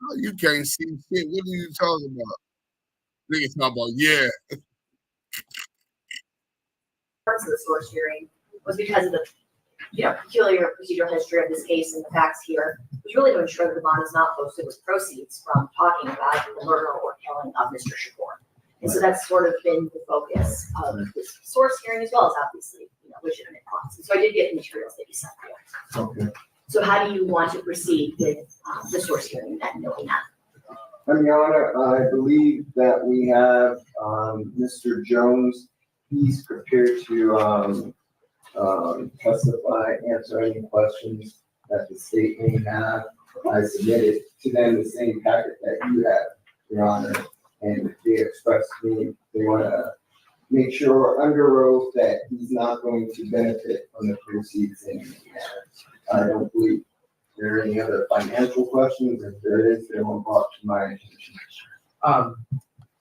Oh, you can't see shit. What are you talking about? Niggas talking about, yeah. Parts of the source hearing was because of the peculiar procedural history of this case and the facts here, was really to ensure that the bond is not posted with proceeds from talking about the murder or killing of Mr. Shakur. And so that's sort of been the focus of this source hearing, as well as obviously, legitimate funds. And so I did get the materials that you sent me. Okay. So how do you want to proceed with the source hearing and knowing that? Your Honor, I believe that we have Mr. Jones. He's prepared to testify, answer any questions that the state may have. I submitted to them the same packet that you have, Your Honor, and they expressed to me they want to make sure under oath that he's not going to benefit from the proceeds in any manner. I don't believe there are any other financial questions. If there is, they won't brought to my attention.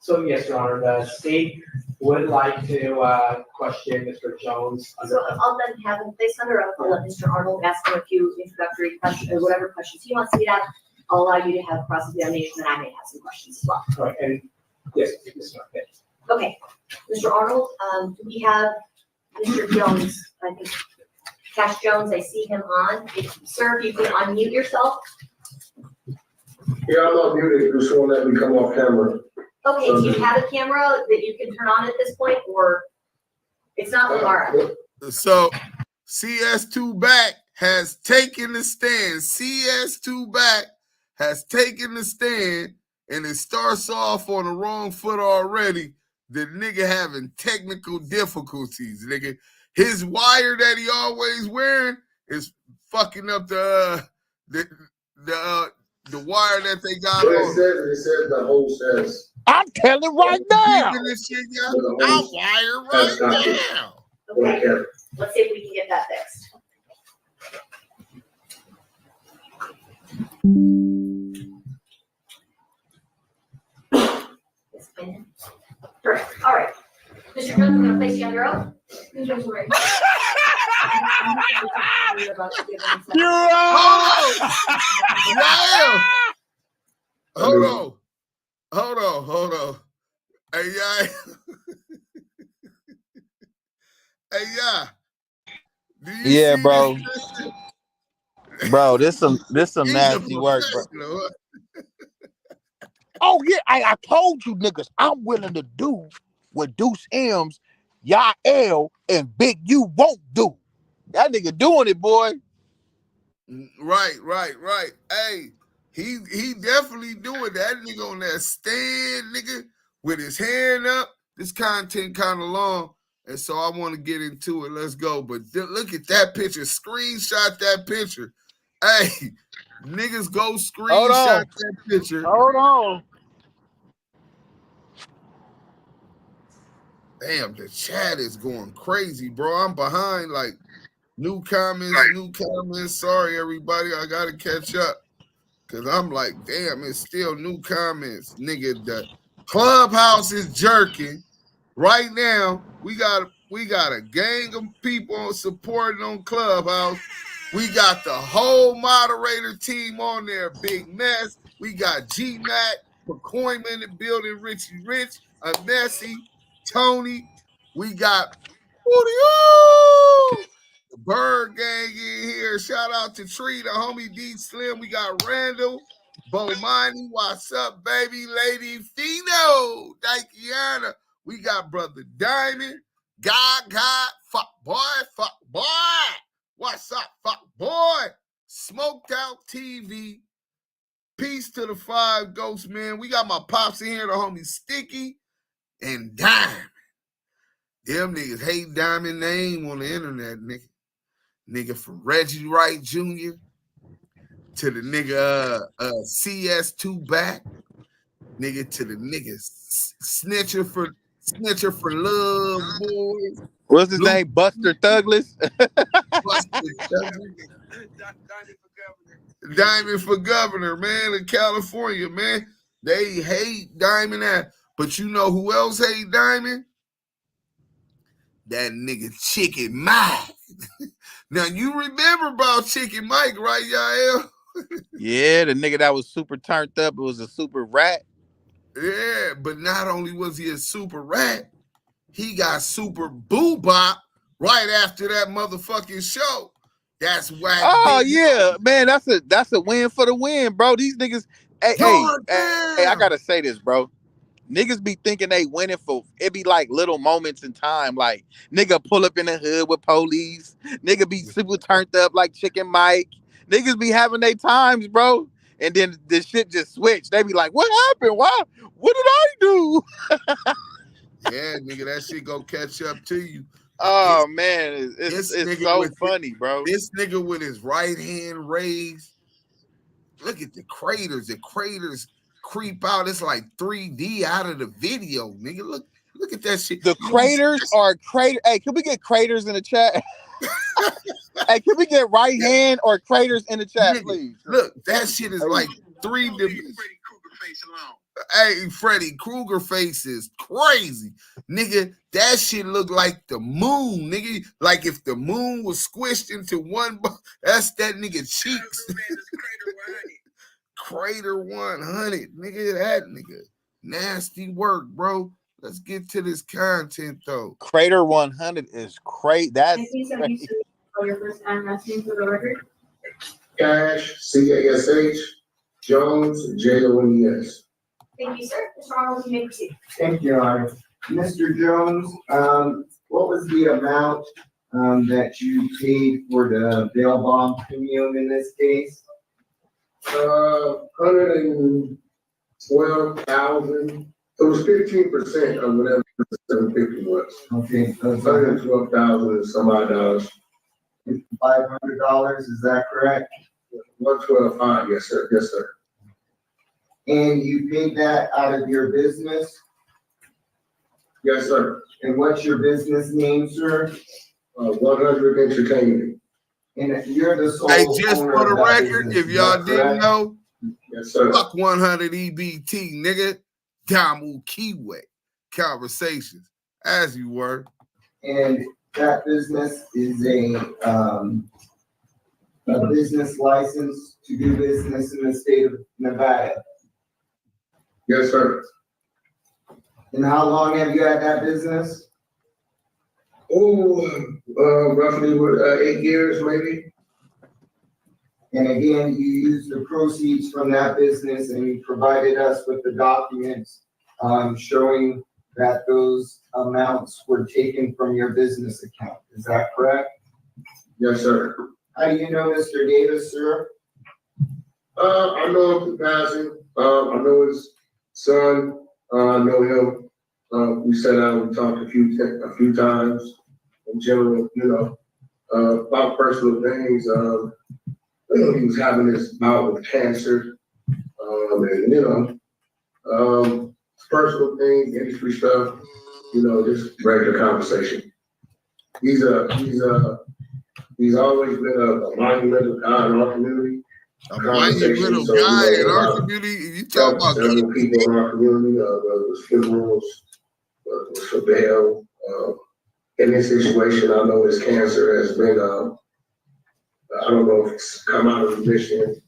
So yes, Your Honor, the state would like to question Mr. Jones. So I'll then have him place under oath. I'll let Mr. Arnold ask him a few introductory questions or whatever questions he wants to get at. I'll allow you to have cross-examination, and I may have some questions as well. All right, and yes, Mr. Okay, Mr. Arnold, do we have Mr. Jones? I think Cash Jones, I see him on. Sir, if you could unmute yourself. Yeah, I'm not muted. Just won't let me come off camera. Okay, do you have a camera that you can turn on at this point, or it's not Lamara? So CS2 Back has taken the stand. CS2 Back has taken the stand, and it starts off on the wrong foot already. The nigga having technical difficulties, nigga. His wire that he always wearing is fucking up the wire that they got on. It says the whole says. I'm telling right now. This shit got our wire right now. Okay, let's see if we can get that fixed. Perfect. All right. Mr. Jones, I'm going to place you under oath. Hold on. Hey, yeah. Hey, yeah. Yeah, bro. Bro, this some nasty work, bro. Oh yeah, I told you niggas I'm willing to do what Deuce M's, Yael, and Big U won't do. That nigga doing it, boy. Right. Hey, he definitely doing that nigga on that stand, nigga, with his hand up. This content kind of long, and so I want to get into it. Let's go. But look at that picture. Screenshot that picture. Hey, niggas go screenshot that picture. Hold on. Damn, the chat is going crazy, bro. I'm behind, like, new comments. Sorry, everybody. I got to catch up. Because I'm like, damn, it's still new comments. Nigga, the Clubhouse is jerking. Right now, we got a gang of people supporting on Clubhouse. We got the whole moderator team on there, Big Mess. We got G-Mac, McCoyman in the building, Richie Rich, Messi, Tony. We got the Bird Gang in here. Shout out to Tree, the homie D Slim. We got Randall, Bomani. What's up, baby? Lady Fino, Daikiana. We got Brother Diamond, God, fuck boy. What's up, fuck boy? Smoked Out TV. Peace to the 5 Ghosts, man. We got my pops in here, the homie Sticky and Diamond. Them niggas hate Diamond name on the internet, nigga. Nigga from Reggie Wright Jr. to the nigga CS2 back, nigga, to the niggas snitcher for love, boys. What's his name? Buster Douglas. Diamond for governor, man, in California, man. They hate Diamond at, but you know who else hate Diamond? That nigga Chicken Mike. Now you remember about Chicken Mike, right, Yael? Yeah, the nigga that was super turned up. It was a super rat. Yeah, but not only was he a super rat, he got super boo-bop right after that motherfucking show. That's why. Oh yeah, man, that's a win for the win, bro. These niggas, hey, I gotta say this, bro. Niggas be thinking they winning for it be like little moments in time, like nigga pull up in the hood with police, nigga be super turned up like Chicken Mike, niggas be having their times, bro, and then the shit just switched. They be like, what happened? Why? What did I do? Yeah, nigga, that shit go catch up to you. Oh man, it's so funny, bro. This nigga with his right hand raised. Look at the craters. The craters creep out. It's like 3D out of the video, nigga. Look at that shit. The craters are crater. Hey, can we get craters in the chat? Hey, can we get right hand or craters in the chat, nigga, please? Look, that shit is like 3 dimensions. Hey, Freddy Krueger face is crazy. Nigga, that shit look like the moon, nigga. Like if the moon was squished into one, that's that nigga cheeks. Crater 100, nigga, that nigga. Nasty work, bro. Let's get to this content, though. Crater 100 is crazy. That's crazy. Your first and last name for the record? Cash, CASH, Jones, JONES. Thank you, sir. Mr. Arnold, you may proceed. Thank you, Your Honor. Mr. Jones, what was the amount that you paid for the bail bond premium in this case? 112,000. It was 15% of whatever the 750 was. Okay. 112,000 and some odd dollars. $500, is that correct? 112,500, yes, sir. Yes, sir. And you paid that out of your business? Yes, sir. And what's your business name, sir? 100 Entertainment. And you're the sole Hey, just owner for the of that record, business, if y'all is that didn't correct? know, yes, sir. Fuck 100 EBT, nigga. Damu Kiwe Conversations, as you were. And that business is a business license to do business in the state of Nevada. Yes, sir. And how long have you had that business? Oh, roughly 8 years, maybe. And again, you used the proceeds from that business and you provided us with the documents showing that those amounts were taken from your business account. Is that correct? Yes, sir. How do you know Mr. Davis, sir? I know him through passing. I know his son. I know him. We sat down and talked a few times. In general, about personal things. He was having this bout with cancer, and personal things, industry stuff. Just regular conversation. He's always been a monumental guy in our community. A monumental guy in our community. You talk about several people in our community. The funerals was for bail. In this situation, I know his cancer has been. I don't know if it's come out of remission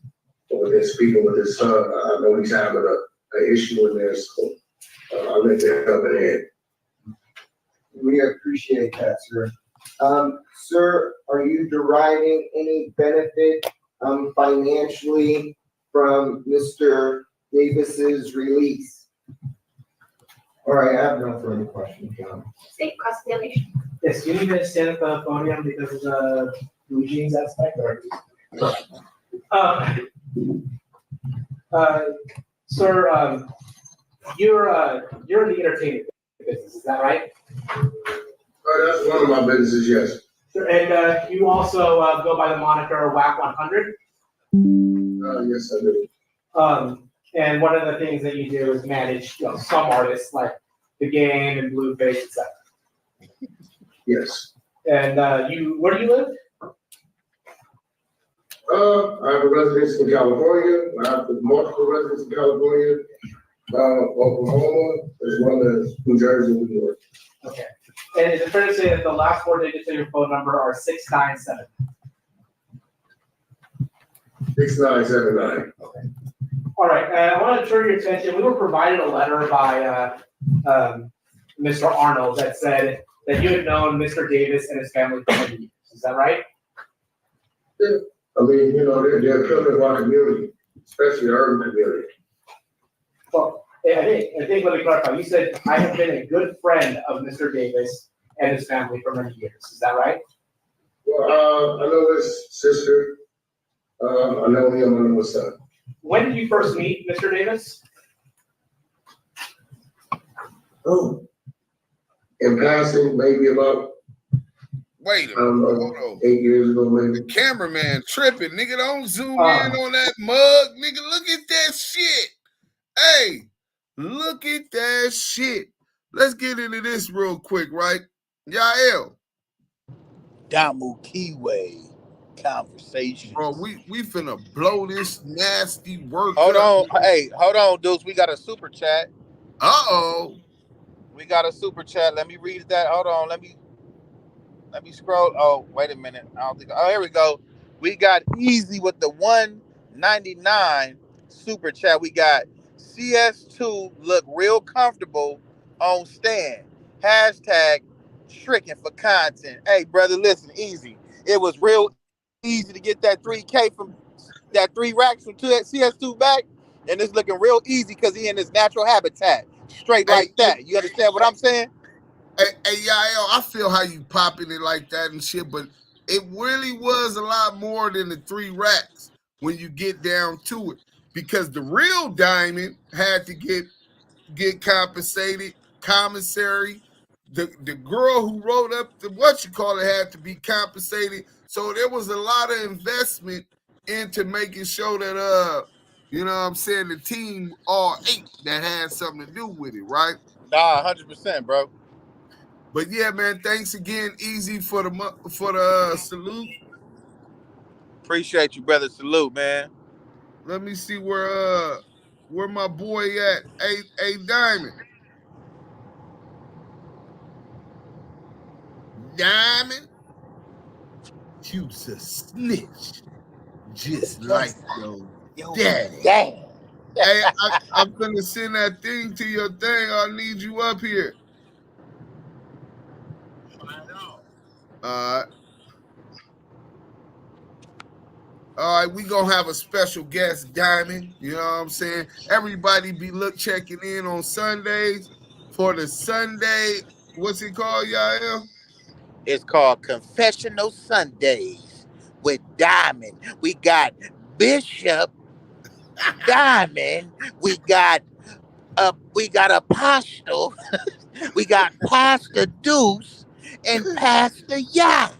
or been speaking with his son. I know he's having an issue in there, so I'll let that come in. We appreciate that, sir. Sir, are you deriving any benefit financially from Mr. Davis's release? All right, I have no further questions, John. State cross-examination. Yes, you need to stand at the podium because of the Eugene's aspect. Sir, you're in the entertainment business, is that right? That's one of my businesses, yes. Sure. And you also go by the moniker Wack100? Yes, I do. And one of the things that you do is manage, some artists like The Game and Blueface, etc. Yes. And where do you live? I have a residence in California. I have multiple residences in California, Oklahoma, as well as New Jersey and New York. Okay. And is it fair to say that the last 4 digits of your phone number are 697? 6979. Okay. All right. I want to turn your attention. We were provided a letter by Mr. Arnold that said that you had known Mr. Davis and his family for many years. Is that right? Yeah. I mean, they're killing our community, especially the urban community. Well, I think let me clarify. You said, I have been a good friend of Mr. Davis and his family for many years. Is that right? Well, I know his sister. I know him, I know his son. When did you first meet Mr. Davis? Oh. In passing, maybe about Wait a minute, hold on. 8 years ago, maybe. The cameraman tripping, nigga. Don't zoom in on that mug, nigga. Look at that shit. Hey, look at that shit. Let's get into this real quick, right? Yael. Damu Kiwe Conversations. Bro, we finna blow this nasty work Hold up. on. Hey, hold on, dudes. We got a super chat. Uh-oh. We got a super chat. Let me read that. Hold on. Let me scroll. Oh, wait a minute. I don't think. Oh, here we go. We got Easy with the 199 super chat. We got CS2 look real comfortable on stand. Hashtag tricking for content. Hey, brother, listen, Easy. It was real easy to get that 3K from that 3 racks from CS2 back, and it's looking real easy because he in his natural habitat. Straight like that. You understand what I'm saying? Hey, Yael, I feel how you popping it like that and shit, but it really was a lot more than the 3 racks when you get down to it. Because the real Diamond had to get compensated, commissary. The girl who wrote up the had to be compensated. So there was a lot of investment into making sure that you know what I'm saying, the team all 8 that had something to do with it, right? Nah, 100%, bro. But yeah, man, thanks again, Easy, for the salute. Appreciate you, brother. Salute, man. Let me see where my boy at. A Diamond. Diamond. You's a snitch. Just like your daddy. Dang. Hey, I'm gonna send that thing to your thing. I need you up here. All right, we gonna have a special guest, Diamond. You know what I'm saying? Everybody be checking in on Sundays for the Sunday. What's it called, Yael? It's called Confessional Sundays with Diamond. We got Bishop Diamond. We got Apostle. We got Pastor Deuce and Pastor Ya.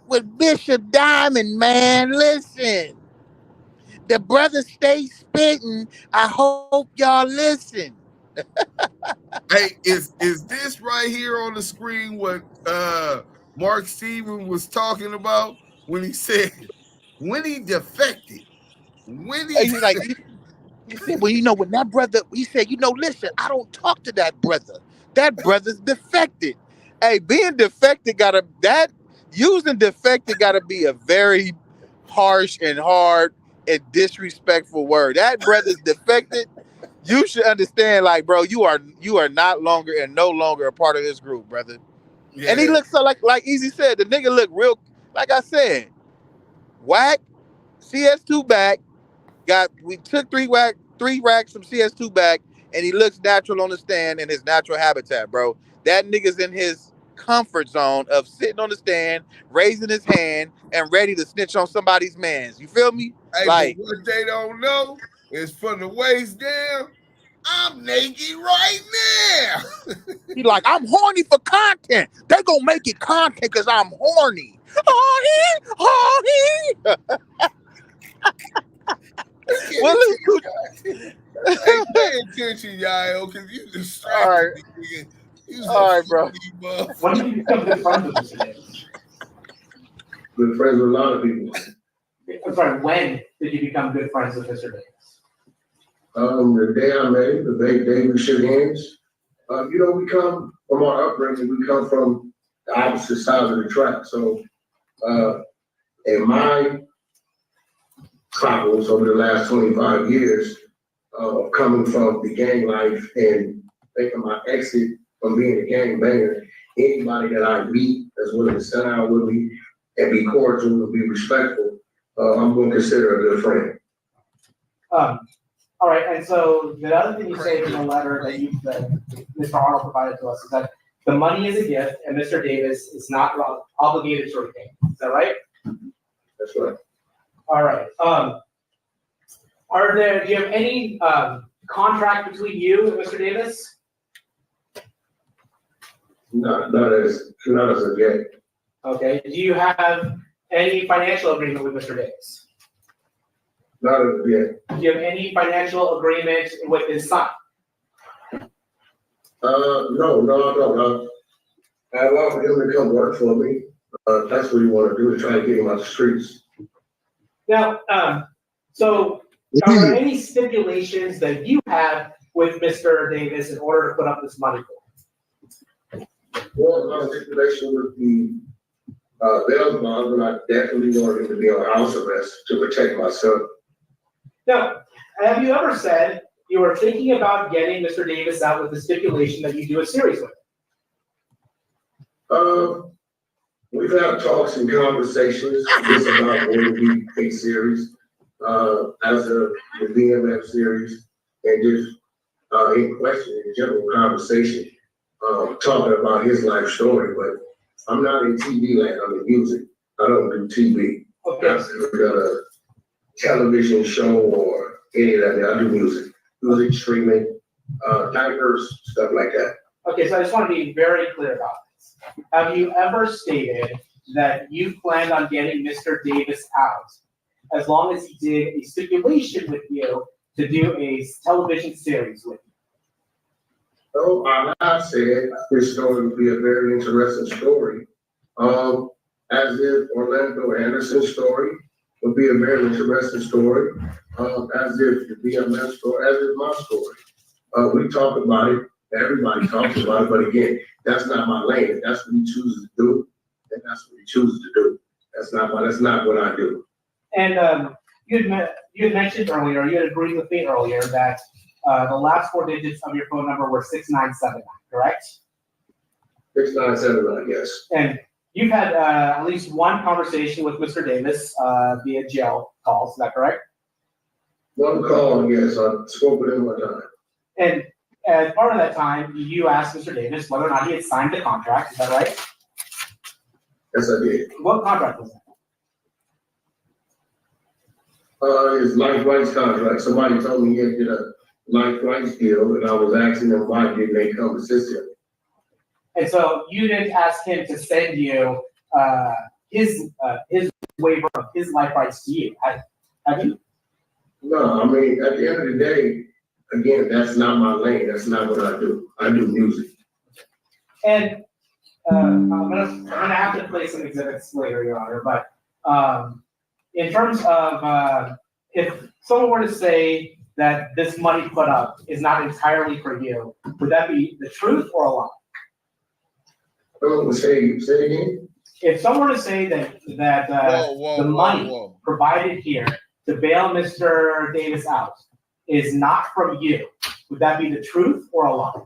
With Bishop Diamond, man. Listen. The brother stay spitting. I hope y'all listen. Hey, is this right here on the screen what Mark Steven was talking about when he said when he defected? When he He's like, he said, well, when that brother, he said, listen, I don't talk to that brother. That brother's defected. Hey, being defected using defected gotta be a very harsh and hard and disrespectful word. That brother's defected. You should understand, like, bro, you are not longer and no longer a part of this group, brother. Yeah. And he looks so like Easy said, the nigga look real, like I said, Wack, CS2 back, we took 3 racks from CS2 back, and he looks natural on the stand in his natural habitat, bro. That nigga's in his comfort zone of sitting on the stand, raising his hand, and ready to snitch on somebody's mans. You feel me? Hey, like, but what they don't know is from the waist down, I'm naked right now. He like, I'm horny for content. They gonna make it content because I'm horny. Horny. Hey, pay attention, y'all, because you distracted me, nigga. You All right, bro. When did you become good friends with Mr. Davis? Good friends with a lot of people. I'm sorry, when did you become good friends with Mr. Davis? The day I met him, the day we shook hands. We come from our upbringing, we come from the opposite sides of the track. So, in my travels over the last 25 years, coming from the gang life and making my exit from being a gang banger, anybody that I meet that's willing to sit down with me and be cordial and be respectful, I'm going to consider a good friend. All right, and so the other thing you say in the letter that Mr. Arnold provided to us is that the money is a gift and Mr. Davis is not obligated to repay. Is that right? That's right. All right. Do you have any contract between you and Mr. Davis? Not as of yet. Okay. Do you have any financial agreement with Mr. Davis? Not as of yet. Do you have any financial agreement with his son? No, I don't. I want him to come work for me. That's what he want to do, to try to get him out the streets. Now, so are there any stipulations that you have with Mr. Davis in order to put up this money for him? Well, my stipulation would be bail bond, but I definitely want him to be on house arrest to protect myself. Now, have you ever said you were thinking about getting Mr. Davis out with the stipulation that you do a series with him? We've had talks and conversations just about when we take series, as the BMF series, and just in question, in general conversation, talking about his life story. But I'm not in TV land, I'm in music. I don't do TV. Okay. I've never done a television show or any of that. I do music streaming, diapers, stuff like that. Okay, so I just want to be very clear about this. Have you ever stated that you planned on getting Mr. Davis out as long as he did a stipulation with you to do a television series with you? So I said this story would be a very interesting story. As if Orlando Anderson's story would be a very interesting story. As if the BMF story, as if my story. We talk about it, everybody talks about it, but again, that's not my lane. That's what he chooses to do, and that's what he chooses to do. That's not what I do. And you had mentioned earlier, you had agreed with me earlier that the last 4 digits of your phone number were 6979, correct? 6979, yes. And you've had at least one conversation with Mr. Davis via jail calls, is that correct? One call, yes. I spoke with him one time. And as part of that time, you asked Mr. Davis whether or not he had signed the contract, is that right? Yes, I did. What contract was that? His life rights contract. Somebody told me he had did a life rights deal, and I was asking them why didn't they come assist him. And so you didn't ask him to send you his waiver of his life rights to you, have you? No, I mean, at the end of the day, again, that's not my lane. That's not what I do. I do music. And I'm gonna have to play some exhibits later, Your Honor, but in terms of if someone were to say that this money put up is not entirely for you, would that be the truth or a lie? Say again? If someone were to say that the money provided here to bail Mr. Davis out is not from you, would that be the truth or a lie?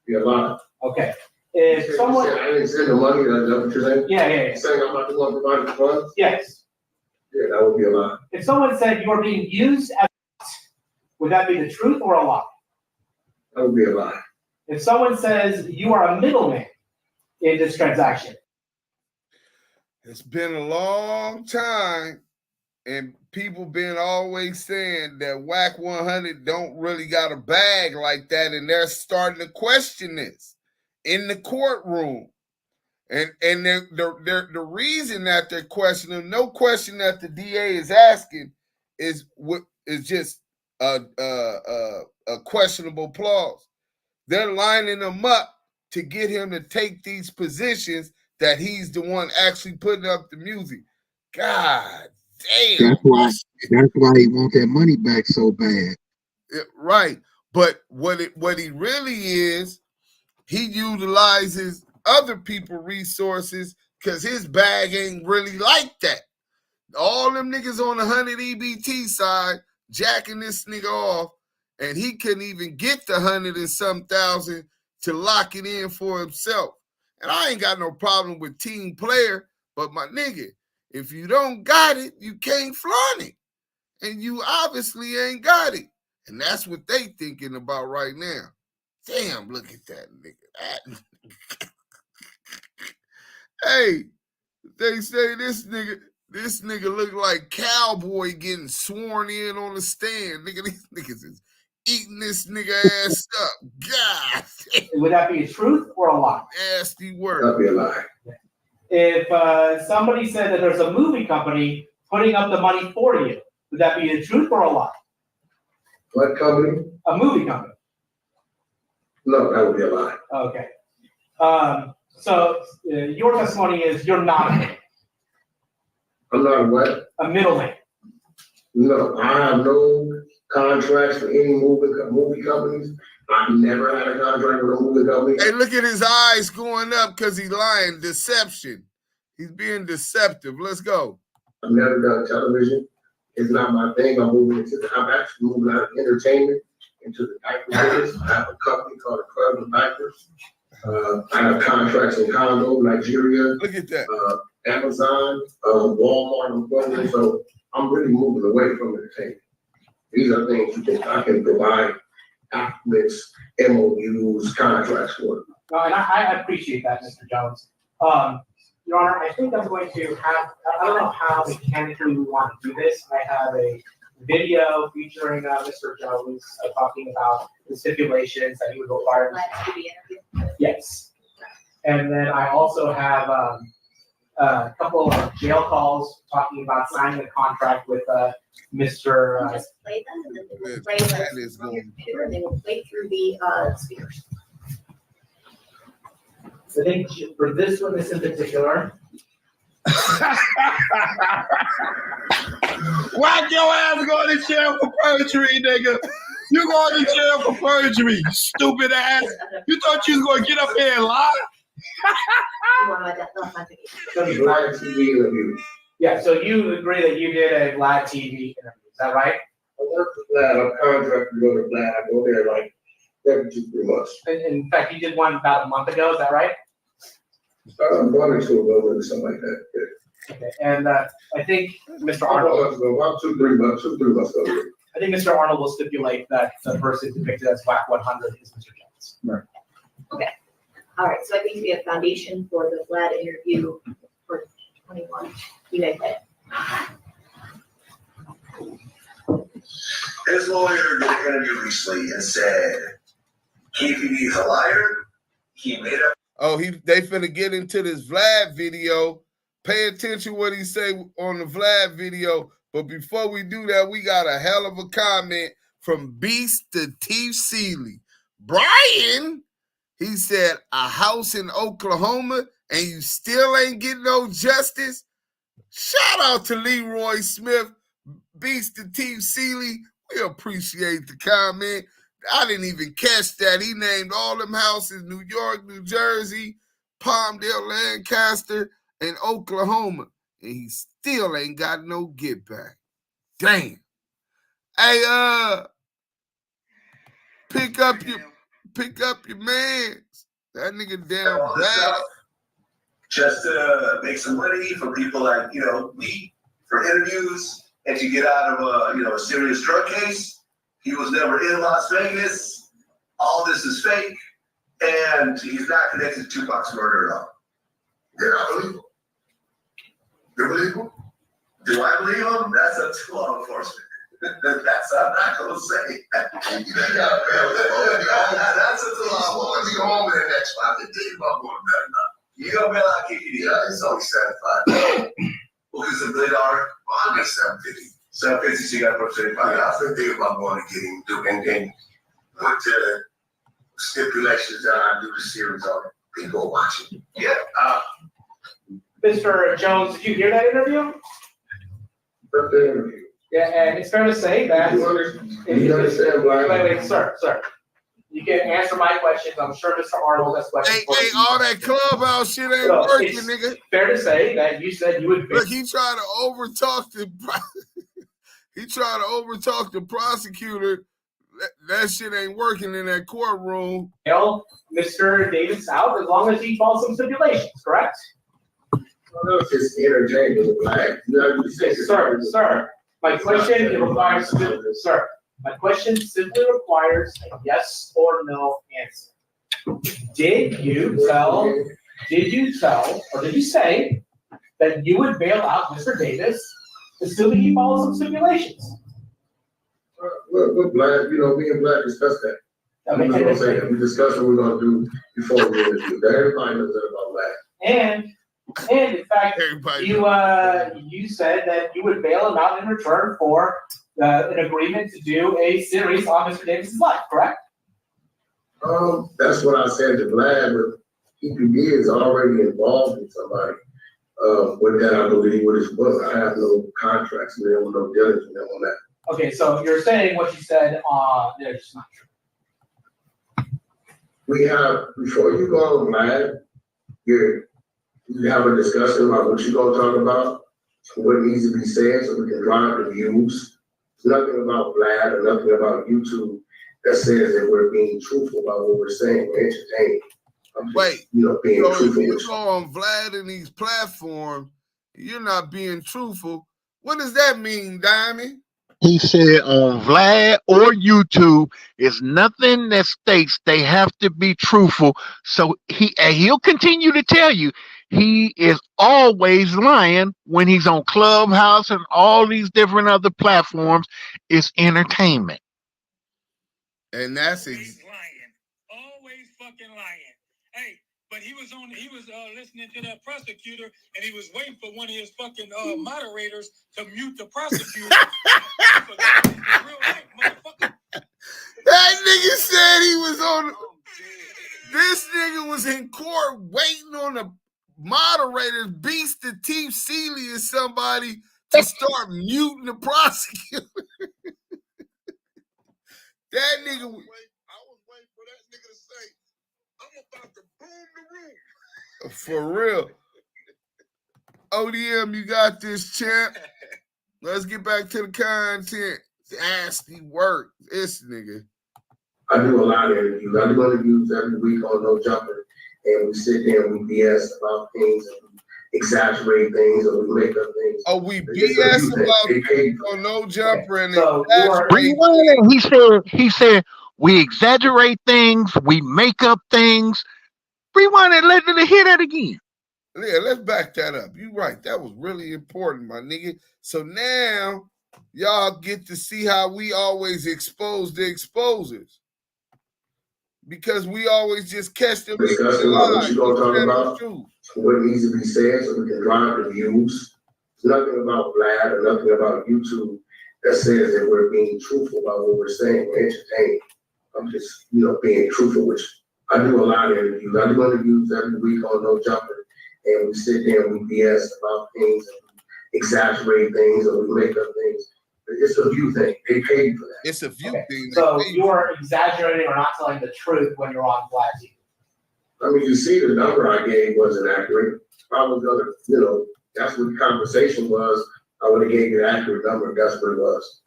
Be a lie. Okay. If someone I didn't send the money, that's what you're saying? Yeah. Saying I'm not the one providing the funds? Yes. Yeah, that would be a lie. If someone said you are being used as, would that be the truth or a lie? That would be a lie. If someone says you are a middleman in this transaction. It's been a long time, and people been always saying that Wack100 don't really got a bag like that, and they're starting to question this in the courtroom. And the reason that they're questioning, no question that the DA is asking, is just a questionable clause. They're lining him up to get him to take these positions that he's the one actually putting up the music. God damn. That's why he wants that money back so bad. Right. But what he really is, he utilizes other people's resources because his bag ain't really like that. All them niggas on the 100 EBT side jacking this nigga off, and he couldn't even get the 100 and some thousand to lock it in for himself. And I ain't got no problem with team player, but my nigga, if you don't got it, you can't flaunt it. And you obviously ain't got it. And that's what they thinking about right now. Damn, look at that nigga. Hey, they say this nigga look like Cowboy getting sworn in on the stand. Nigga, these niggas is eating this nigga ass up. God damn. Would that be a truth or a lie? Nasty word. That'd be a lie. If somebody said that there's a movie company putting up the money for you, would that be a truth or a lie? What company? A movie company. No, that would be a lie. Okay. So your testimony is you're not a middleman. I'm not what? A middleman. No, I have no contracts for any movie companies. I've never had a contract with a movie company. Hey, look at his eyes going up because he's lying. Deception. He's being deceptive. Let's go. I've never done television. It's not my thing. I'm actually moving out of entertainment into the diaper business. I have a company called Club of Diapers. I have contracts in Congo, Nigeria. Look at that. Amazon, Walmart, and Kroger. So I'm really moving away from entertainment. These are things I can provide documents, MOUs, contracts for. No, and I appreciate that, Mr. Jones. Your Honor, I think I'm going to have, I don't know how mechanically we want to do this. I have a video featuring Mr. Jones talking about the stipulations that he would require. Yes. And then I also have a couple of jail calls talking about signing a contract with Mr. Just play them and then they will play them from your computer and they will play through the speakers. So I think for this witness in particular. Whack your ass going to jail for perjury, nigga. You going to jail for perjury, you stupid ass. You thought you was going to get up here and lie? Yeah, so you agree that you did a Vlad TV interview, is that right? I work for Vlad. I'm contracted to go to Vlad. I go there like every 2-3 months. In fact, you did one about a month ago, is that right? 1 or 2 ago, or something like that. Yeah. Okay, and I think Mr. Arnold. About 2-3 months ago. I think Mr. Arnold will stipulate that the person depicted as Wack100 is Mr. Jones. Right. Okay. All right. So I think we have foundation for the Vlad interview for 21. You may play it. His lawyer did an interview recently and said Keefe D is a liar. He made up. Oh, they finna get into this Vlad video. Pay attention what he say on the Vlad video. But before we do that, we got a hell of a comment from Beast to Keefe Seeley. Brian, he said, a house in Oklahoma and you still ain't getting no justice? Shout out to Leroy Smith, Beast to Keefe Seeley. We appreciate the comment. I didn't even catch that. He named all them houses, New York, New Jersey, Palmdale, Lancaster, and Oklahoma. And he still ain't got no get back. Damn. Hey, pick up your mans. That nigga damn bad. Just to make some money for people like, me, for interviews, and to get out of a serious drug case. He was never in Las Vegas. All this is fake. And he's not connected to Tupac's murder at all. Yeah, I believe him. You believe him? Do I believe him? That's up to law enforcement. That's I'm not going to say. That's up to law enforcement. Be home in the next 5 to 10 months. You going to bail out Keefe D? Yeah, he's always satisfied. Well, because $1 million, well, I'll get $750. 750, so you got to put 35. I was thinking about going to get him, and then went to the stipulations that I do the series on people watching. Yeah. Mr. Jones, did you hear that interview? The interview. Yeah, and it's fair to say that. You understand, Brian? Wait, sir. You can answer my questions. I'm sure Mr. Arnold has questions. Hey, all that clubhouse shit ain't working, nigga. Fair to say that you said you would. Look, he tried to overtalk the. He tried to overtalk the prosecutor. That shit ain't working in that courtroom. Mr. Davis out as long as he follows some stipulations, correct? Well, it's just entertainment, Black. Sir. My question requires, sir. My question simply requires a yes or no answer. Did you tell, or did you say that you would bail out Mr. Davis, assuming he follows some stipulations? We're Black, me and Black discussed that. I'm just gonna say that. We discussed what we're gonna do before we interview. Everybody knows that about Black. And in fact, you said that you would bail him out in return for an agreement to do a series on Mr. Davis's life, correct? That's what I said to Vlad, but Keefe D is already involved in somebody. With that, I believe with his book, I have no contracts with him, no dealings with him on that. Okay, so you're saying what you said there is not true. We have, before you go on Vlad, you have a discussion about what you're gonna talk about, what needs to be said so we can drive the views. Nothing about Vlad or nothing about YouTube that says that we're being truthful about what we're saying. We're entertaining. Wait, being so truthful. if you go on Vlad and these platforms, you're not being truthful. What does that mean, Diamond? He said on Vlad or YouTube, it's nothing that states they have to be truthful. So he'll continue to tell you he is always lying when he's on Clubhouse and all these different other platforms. It's entertainment. And that's lying. Always fucking lying. Hey, but he was listening to that prosecutor and he was waiting for one of his fucking moderators to mute the prosecutor. That nigga said he was on. This nigga was in court waiting on the moderators, Beast the Teeth Seeley or somebody to start muting the prosecutor. That nigga. I was waiting for that nigga to say, I'm about to boom the room. For real. ODM, you got this, champ. Let's get back to the content. Nasty work. This nigga. I do a lot of interviews. I do interviews every week on No Jumper. And we sit there and we BS about things and we exaggerate things and we make up things. Oh, we BS about on No Jumper and He said we exaggerate things, we make up things. Rewind it, let it hear that again. Yeah, let's back that up. You're right. That was really important, my nigga. So now y'all get to see how we always expose the exposers. Because we always just catch them. Discussing what you gonna talk about, what needs to be said so we can drive the views. Nothing about Vlad or nothing about YouTube that says that we're being truthful about what we're saying. We're entertaining. I'm just, being truthful, which I do a lot of interviews. I do interviews every week on No Jumper. And we sit there and we BS about things and we exaggerate things and we make up things. It's a view thing. They pay you for that. It's a view thing. So you are exaggerating or not telling the truth when you're on Vlad TV. I mean, you see the number I gave wasn't accurate. I was gonna, that's what the conversation was. I would have gave you an accurate number if that's what it was.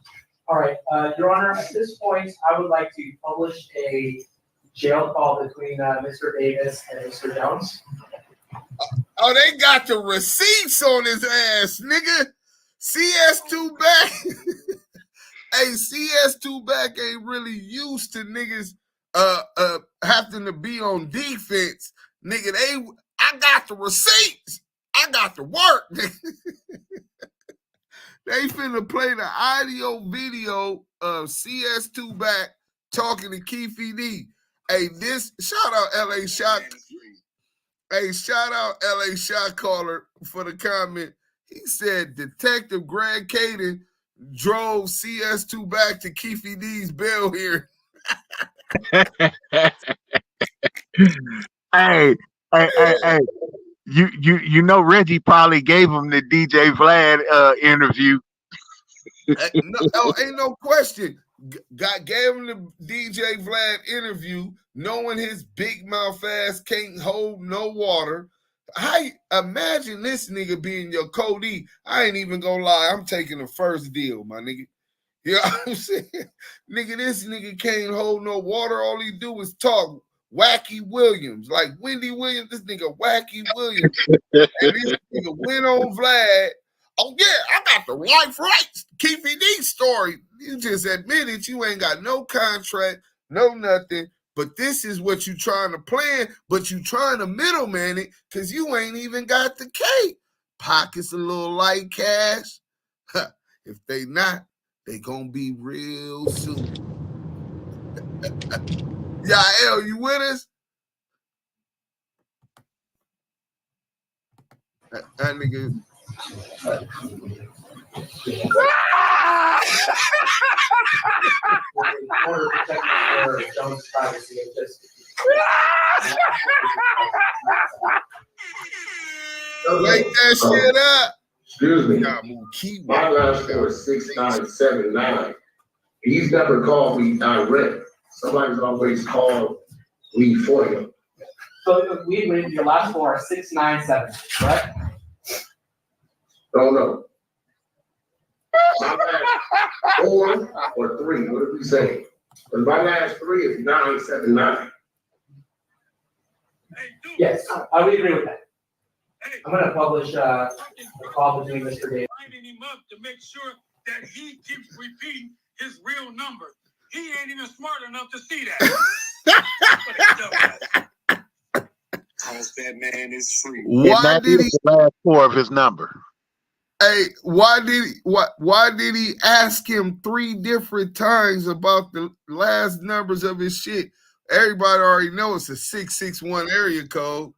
All right, Your Honor, at this point, I would like to publish a jail call between Mr. Davis and Mr. Jones. Oh, they got the receipts on his ass, nigga. CS2 back. Hey, CS2 back ain't really used to niggas having to be on defense. Nigga, I got the receipts. I got the work. They finna play the audio video of CS2 back talking to Keefe D. Hey, shout out LA Shot. Hey, shout out LA Shot Caller for the comment. He said Detective Greg Caden drove CS2 back to Keefe D's bail here. Hey, you know Reggie probably gave him the DJ Vlad interview. No, ain't no question. Gave him the DJ Vlad interview, knowing his big mouth ass can't hold no water. Imagine this nigga being your Cody. I ain't even gonna lie. I'm taking the first deal, my nigga. You know what I'm saying? Nigga, this nigga can't hold no water. All he do is talk. Wacky Williams, like Wendy Williams, this nigga Wacky Williams. And this nigga went on Vlad. Oh yeah, I got the life rights. Keefe D story. You just admitted you ain't got no contract, no nothing. But this is what you trying to plan, but you trying to middleman it because you ain't even got the cake. Pockets a little light cash. If they not, they gonna be real soon. Yael, you with us? That nigga. Wake that shit up. Excuse me. Damu Kiwe. My last score is 6979. He's never called me direct. Somebody's always called me for him. So we agreed your last score is 697, correct? Don't know. My last 4 or 3, what did we say? But my last 3 is 979. Yes, I would agree with that. I'm going to publish a call between Mr. Davis. Lining him up to make sure that he keeps repeating his real number. He ain't even smart enough to see that. That man is free. Why did he? The last 4 of his number. Hey, why did he ask him 3 different times about the last numbers of his shit? Everybody already knows it's a 661 area code.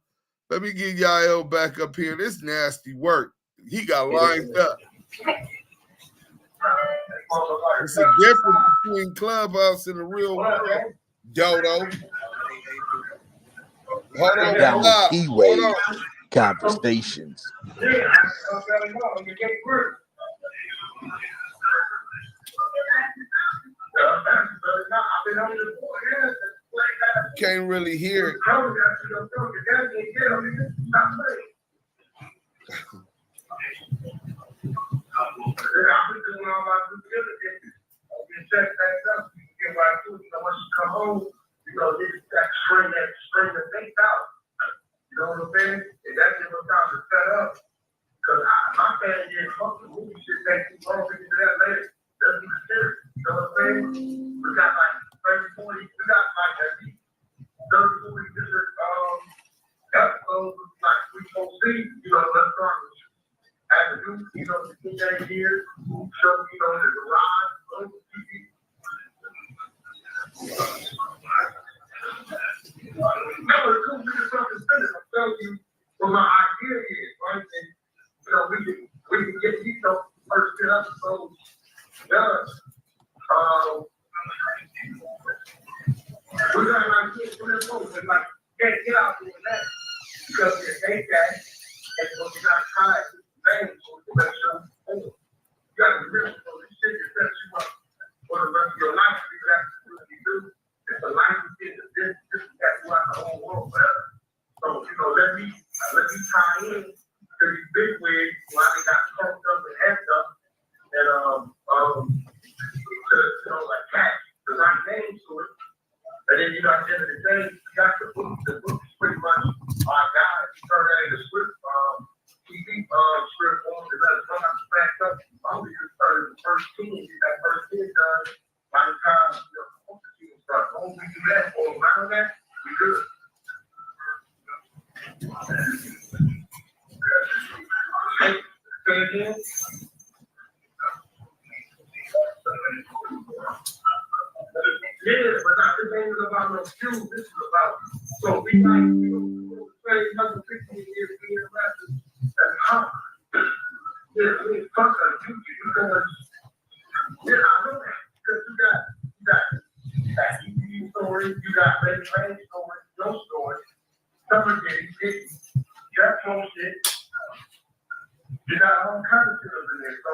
Let me get Yael back up here. This nasty work. He got lined up. It's a difference between Clubhouse and the real world. Dodo. Hold on. Damu Kiwe Conversations. Can't really hear it. You know what I'm saying? And that's just what time to set up. Because my family is fucking movie shit take too long to get to that later. That's be serious. You know what I'm saying? We got like 30, 40, we got like at least 30, 40 different episodes, like we gonna see, you know, let's start with as a new, you know, the teenage years, show, you know, the garage, local TV. No, it's cool to get something finished. I'm telling you what my idea is, right? And, you know, we can get these first 10 episodes done. We got like kids from their folks and like can't get out doing that because they got and so we got tired of names so we can make sure you got to remember so this shit just sets you up for the rest of your life. You have to do what you do. It's a life you get this that's throughout the whole world, whatever. So, you know, let me tie in to these big wigs while they got pumped up and amped up and to you know attach the right name to it. And then you know at the end of the day, you got the book is pretty much our guide. You turn that into script, TV script form to let us run out the back up. Only you started the first 10, get that first 10 done by the time you know the season starts. Only we do that or around that, we good. Say again. Yeah, but not this ain't about no views. This is about so we like you say another 15 years being arrested. That's how. Yeah, we fuck a duty because story, you got Ray Ray's story, your story, Summer Diddy, Jeff posted, you got all kinds of shit over there. So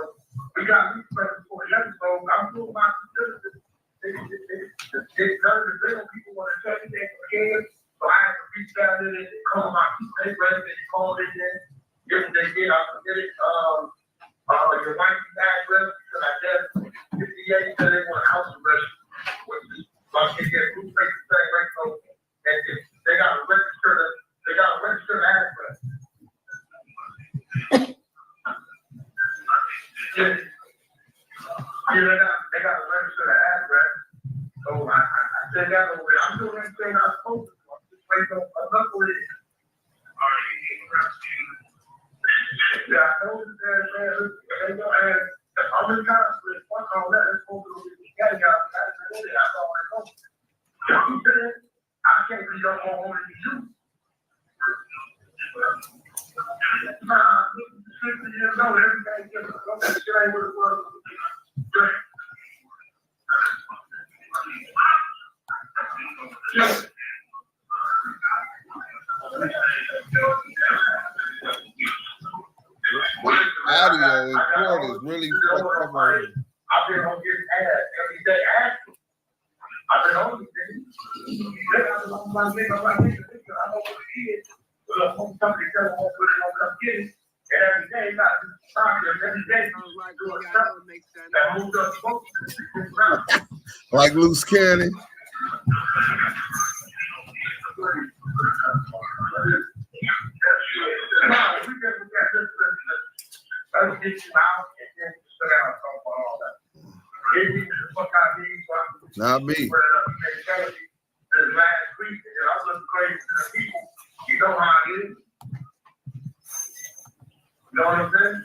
we got resources for the episode. I'm doing my citizens. None of the little people want to tell you they scared. So I had to reach out in it and call my state resident and call in there. Yes, they did. I submitted your wife's address because I guess 58 said they want a house arrest. So I can get blue face to say right so and they got a registered address. Yeah, they got a registered address. So I said that over there. I'm doing everything I'm supposed to do. I'm just waiting on enough of it. Yeah, I know that they don't have how many times with one call that is supposed to be getting out. That's all I know. You know what I'm saying? I can't be your own only you. Nah, 50 years old, everything gets that shit ain't what it was. Yeah. Audio and cord is really fucked up on here. I've been on getting ads every day. I've been on these things. I'm like, nigga, I know what it is. But when somebody doesn't want to put it on, come get it. And every day, not every day, doing something that moves up folks. Like loose cannon. Let's get you out and then sit down and talk about all that. Not me. This last week, and I was looking crazy to the people. You know how it is. You know what I'm saying?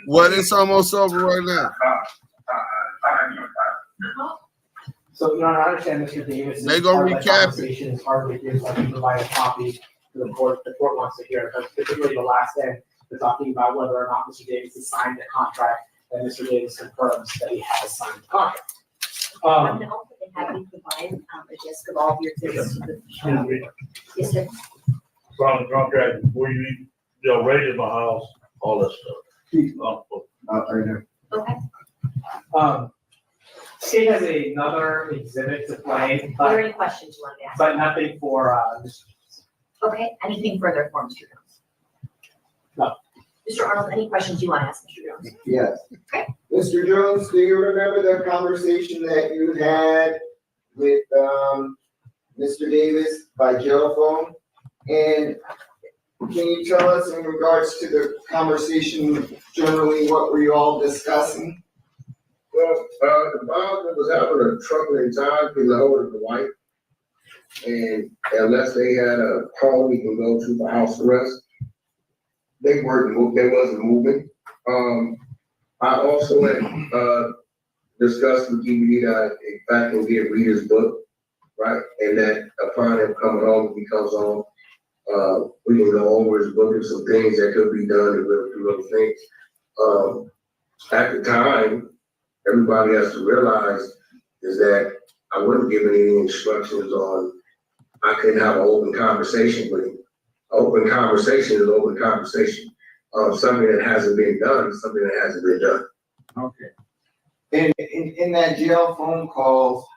Well, it's almost over right now. So, Your Honor, I understand Mr. Davis. They gonna recap it. It's hard to give, I can provide a copy to the court. The court wants to hear, but particularly the last end, they're talking about whether or not Mr. Davis has signed the contract, and Mr. Davis confirms that he has signed the contract. I'm also happy to provide a list of all of your exhibits. Yes, sir. Sign the contract before you raided my house, all that stuff. Okay. State has another exhibit to play, Are there any questions you want to ask? but nothing for, Mr. Okay, anything further for Mr. Jones? No. Mr. Arnold, any questions you want to ask Mr. Jones? Yes. Okay. Mr. Jones, do you remember the conversation that you had with Mr. Davis by telephone? And can you tell us in regards to the conversation generally, what were you all discussing? Well, the father was having a troubling time getting a hold of the wife. And unless they had a home he can go to for house arrest, they wasn't moving. I also had discussed with Keefe D that in fact he'll get read his book, right? And that upon him coming home, if he comes home, we can go over his book and some things that could be done to do little things. At the time, everybody has to realize is that I wasn't given any instructions on, I couldn't have an open conversation with him. Open conversation is open conversation. Something that hasn't been done is something that hasn't been done. Okay. In that jail phone call,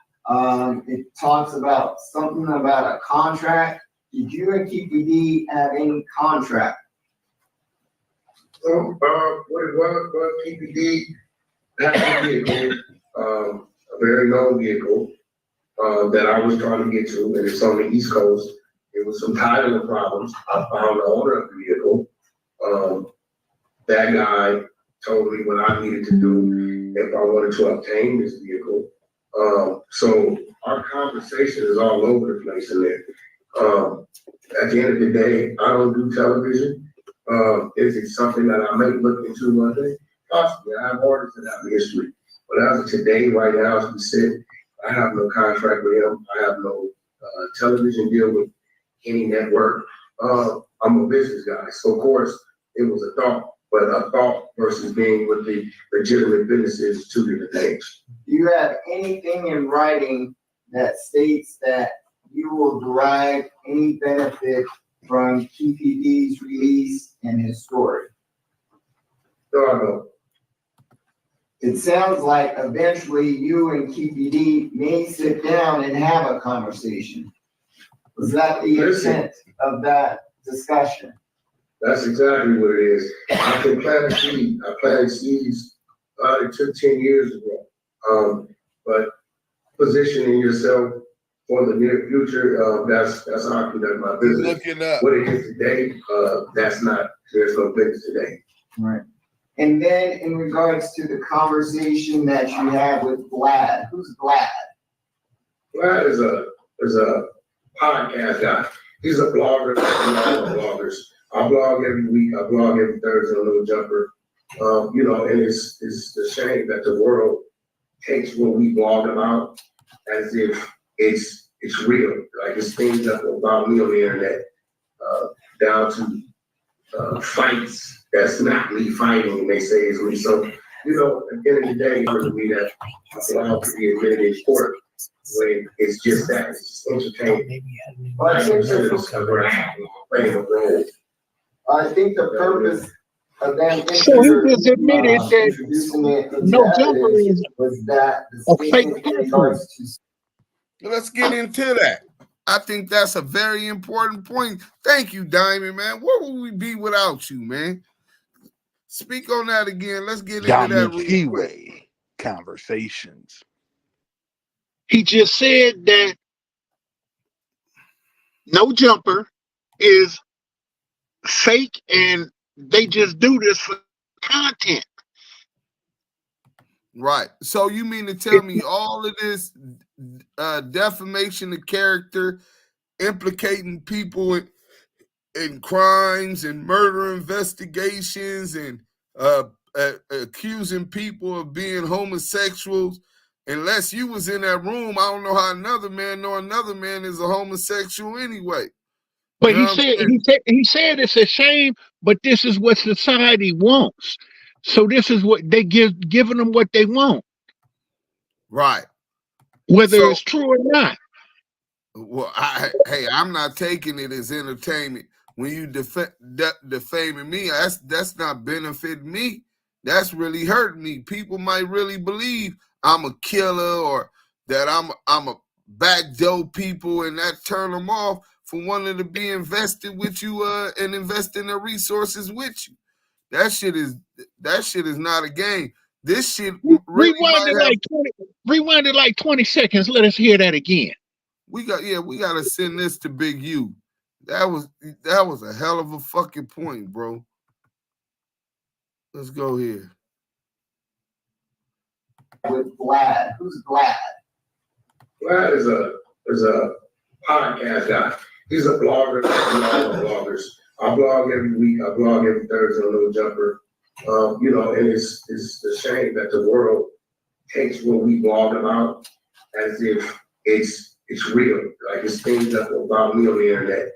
it talks about something about a contract. Did you and Keefe D have any contract? What it was Keefe D had a vehicle, a very low vehicle, that I was trying to get to, and it's on the East Coast. It was some titling problems. I found the owner of the vehicle. That guy told me what I needed to do if I wanted to obtain this vehicle. So our conversation is all over the place in there. At the end of the day, I don't do television. Is it something that I may look into one day? Possibly. I have orders that have history. But as of today, right now, as we sit, I have no contract with him. I have no television deal with any network. I'm a business guy, so of course it was a thought, but a thought versus being with the legitimate businesses is two different things. Do you have anything in writing that states that you will derive any benefit from Keefe D's release and his story? No, I don't. It sounds like eventually you and Keefe D may sit down and have a conversation. Was that the intent of that discussion? That's exactly what it is. I can plant a seed. I planted seeds. It took 10 years ago. But positioning yourself for the near future, that's how I conduct my business. What it is today, there's no business today. Right. And then in regards to the conversation that you had with Vlad, who's Vlad? Vlad is a podcast guy. He's a blogger. Bloggers. I blog every week. I blog every Thursday on Little Jumper. And it's a shame that the world takes what we blog about as if it's real. Like it's things that about me on the internet, down to fights. That's not me fighting, they say it's me. So, at the end of the day, for me that I allow to be admitted in court when it's just that, it's just entertainment. Well, I think playing a role. I think the purpose of them So he just admitted that no jumper is was that a fake person. Let's get into that. I think that's a very important point. Thank you, Diamond, man. Where would we be without you, man? Speak on that again. Let's get into that Damu real quick. Kiwe Conversations. He just said that no jumper is fake and they just do this for content. Right. So you mean to tell me all of this defamation of character, implicating people in crimes and murder investigations and accusing people of being homosexuals? Unless you was in that room, I don't know how another man is a homosexual anyway. But he said it's a shame, but this is what society wants. So this is what they giving them what they want. Right. Whether it's true or not. Well, I'm not taking it as entertainment. When you defaming me, that's not benefiting me. That's really hurting me. People might really believe I'm a killer or that I'm a backdoor people, and that turn them off from wanting to be invested with you and invest in their resources with you. That shit is not a game. This shit really rewind it like 20 seconds. Let us hear that again. We got to send this to Big U. That was a hell of a fucking point, bro. Let's go here. With Vlad. Who's Vlad? Vlad is a podcast guy. He's a blogger. Bloggers. I blog every week. I blog every Thursday on Little Jumper. And it's a shame that the world takes what we blog about as if it's real. Like it's things that about me on the internet,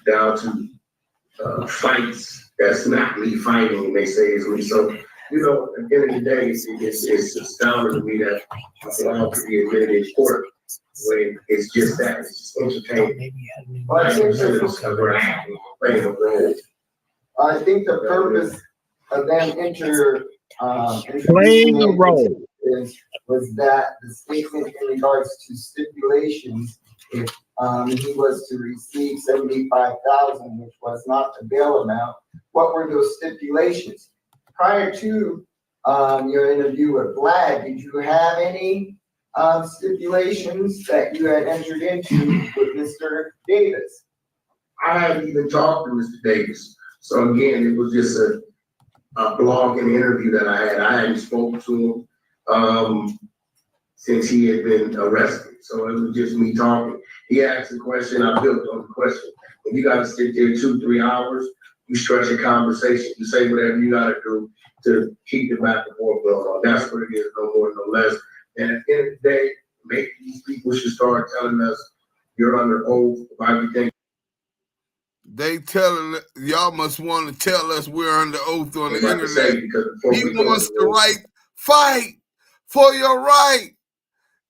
down to fights. That's not me fighting, they say it's me. So, at the end of the day, it's astounding to me that I allow to be admitted in court when it's just that, it's just entertainment. Well, I think playing a role. I think the purpose of them playing a role was that the statement in regards to stipulations, if he was to receive $75,000, which was not the bail amount, what were those stipulations? Prior to your interview with Vlad, did you have any stipulations that you had entered into with Mr. Davis? I haven't even talked to Mr. Davis. So again, it was just a blog and interview that I had. I hadn't spoken to him since he had been arrested. So it was just me talking. He asked a question, I built on the question. If you gotta sit there 2-3 hours, you stretch a conversation, you say whatever you gotta do to keep the back and forth going on. That's what it is, no more, no less. And at the end of the day, maybe these people should start telling us you're under oath about everything. They telling y'all must want to tell us we're under oath on the I'm about to say, internet. because before He we go wants to to fight for your right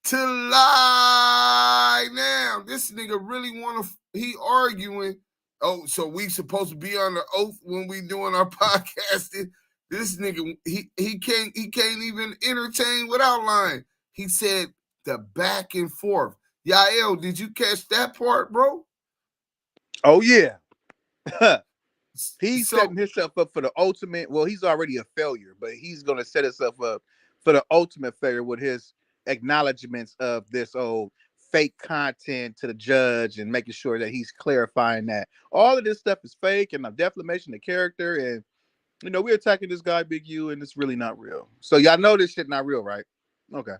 to lie. Now, this nigga really want to. He arguing. Oh, so we supposed to be under oath when we doing our podcasting? This nigga, he can't even entertain without lying. He said the back and forth. Yael, did you catch that part, bro? Oh yeah. He's setting himself up for the ultimate. Well, he's already a failure, but he's going to set himself up for the ultimate failure with his acknowledgments of this old fake content to the judge and making sure that he's clarifying that all of this stuff is fake and a defamation of character. And, you know, we're attacking this guy, Big U, and it's really not real. So y'all know this shit not real, right? Okay.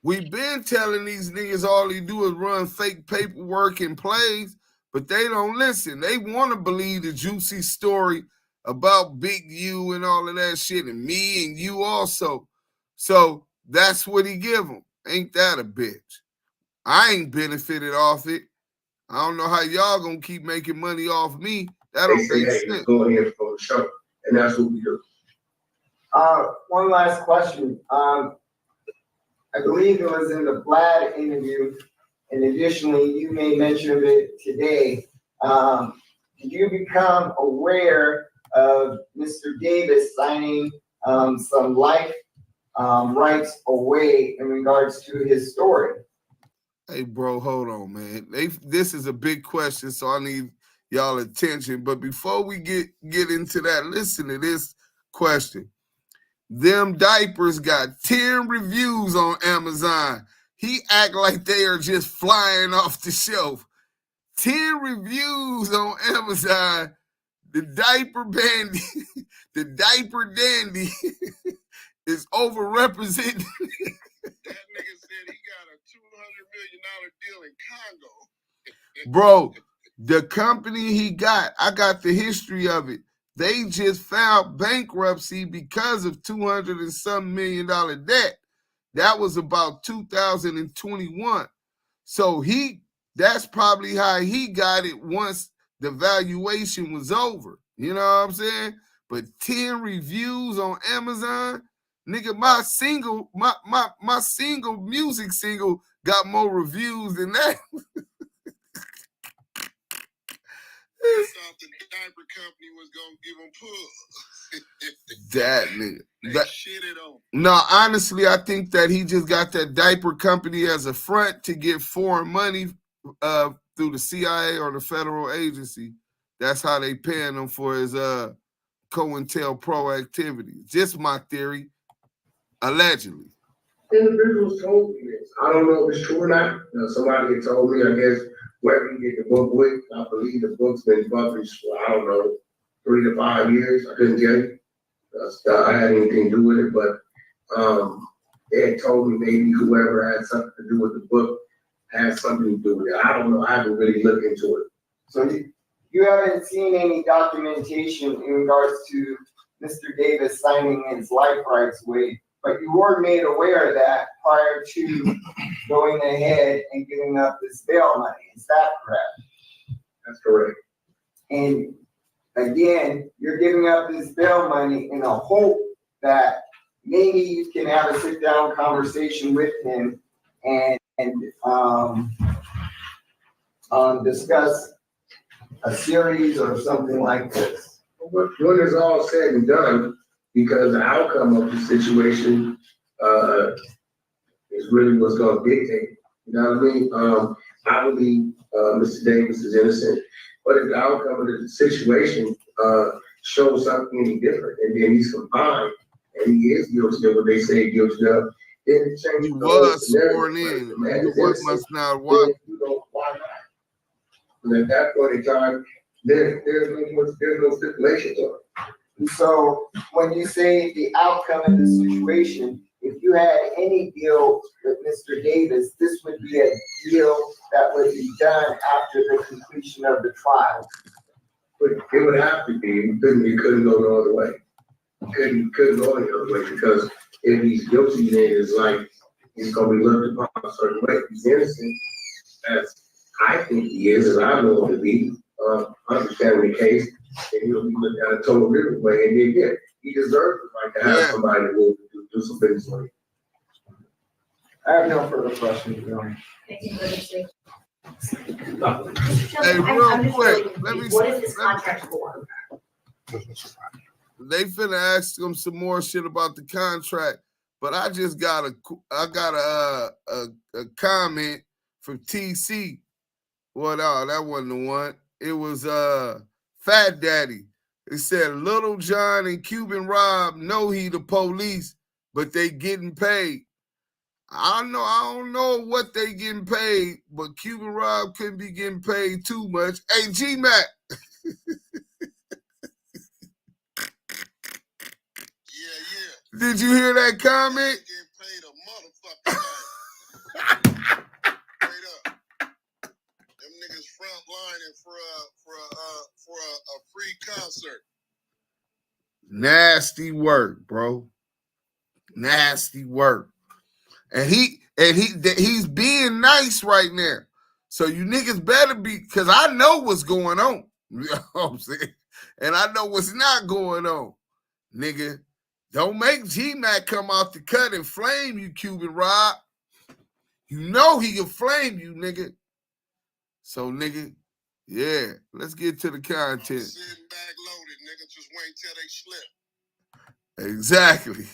We've been telling these niggas all they do is run fake paperwork and plays, but they don't listen. They want to believe the juicy story about Big U and all of that shit, and me and you also. So that's what he give them. Ain't that a bitch? I ain't benefited off it. I don't know how y'all gonna keep making money off me. That don't make sense. Go ahead for the show, and that's what we do. One last question. I believe it was in the Vlad interview, and additionally, you made mention of it today. Did you become aware of Mr. Davis signing some life rights away in regards to his story? Hey, bro, hold on, man. This is a big question, so I need y'all attention. But before we get into that, listen to this question. Them diapers got 10 reviews on Amazon. He act like they are just flying off the shelf. 10 reviews on Amazon. The diaper dandy is overrepresented. That nigga said he got a $200 million deal in Congo. Bro, the company he got, I got the history of it. They just filed bankruptcy because of $200 and some million debt. That was about 2021. So that's probably how he got it once the valuation was over. You know what I'm saying? But 10 reviews on Amazon, nigga, my single music single got more reviews than that. Thought the diaper company was gonna give him pull. That nigga. They That, shitted on. no, honestly, I think that he just got that diaper company as a front to get foreign money through the CIA or the federal agency. That's how they paying him for his COINTELPRO activity. Just my theory, allegedly. Individuals told me this. I don't know if it's true or not. Somebody had told me, I guess, where you get the book with. I believe the book's been published for, I don't know, 3 to 5 years. I couldn't tell you. I had anything to do with it, but they had told me maybe whoever had something to do with the book had something to do with it. I don't know. I haven't really looked into it. So you haven't seen any documentation in regards to Mr. Davis signing his life rights away, but you were made aware of that prior to going ahead and giving up this bail money. Is that correct? That's correct. And again, you're giving up this bail money in a hope that maybe you can have a sit-down conversation with him and discuss a series or something like this. When it's all said and done, because the outcome of the situation is really what's going to dictate. You know what I mean? I believe Mr. Davis is innocent, but if the outcome of the situation shows something any different, and then he's confined, and he is guilty of what they say guilty of, then it changes. He was sworn in. He must not watch. Why not? And at that point in time, there's no stipulation to it. So when you say the outcome of the situation, if you had any deal with Mr. Davis, this would be a deal that would be done after the completion of the trial. But it would have to be. You couldn't go no other way. You couldn't go any other way, because if he's guilty, then it's like he's going to be looked upon a certain way. If he's innocent, as I think he is, as I know him to be, understanding the case, and he looked at a total different way, and then he deserves the right to have somebody that will do some business for him. I have no further questions, Your Honor. Thank you for this. Hey, real quick, What is this contract for? They finna ask him some more shit about the contract, but I just got a comment from TC. Well, no, that wasn't the one. It was Fat Daddy. It said Little John and Cuban Rob know he the police, but they getting paid. I don't know what they getting paid, but Cuban Rob couldn't be getting paid too much. Hey, G-Mac. Did you hear that comment? Them niggas front lining for a free concert. Nasty work, bro. Nasty work. And he's being nice right now. So you niggas better be, because I know what's going on. You know what I'm saying? And I know what's not going on. Nigga, don't make G-Mac come out the cut and flame you, Cuban Rob. You know he can flame you, nigga. So, nigga, yeah, let's get to the content. I'm sitting back loaded, nigga. Just wait till they slip. Exactly.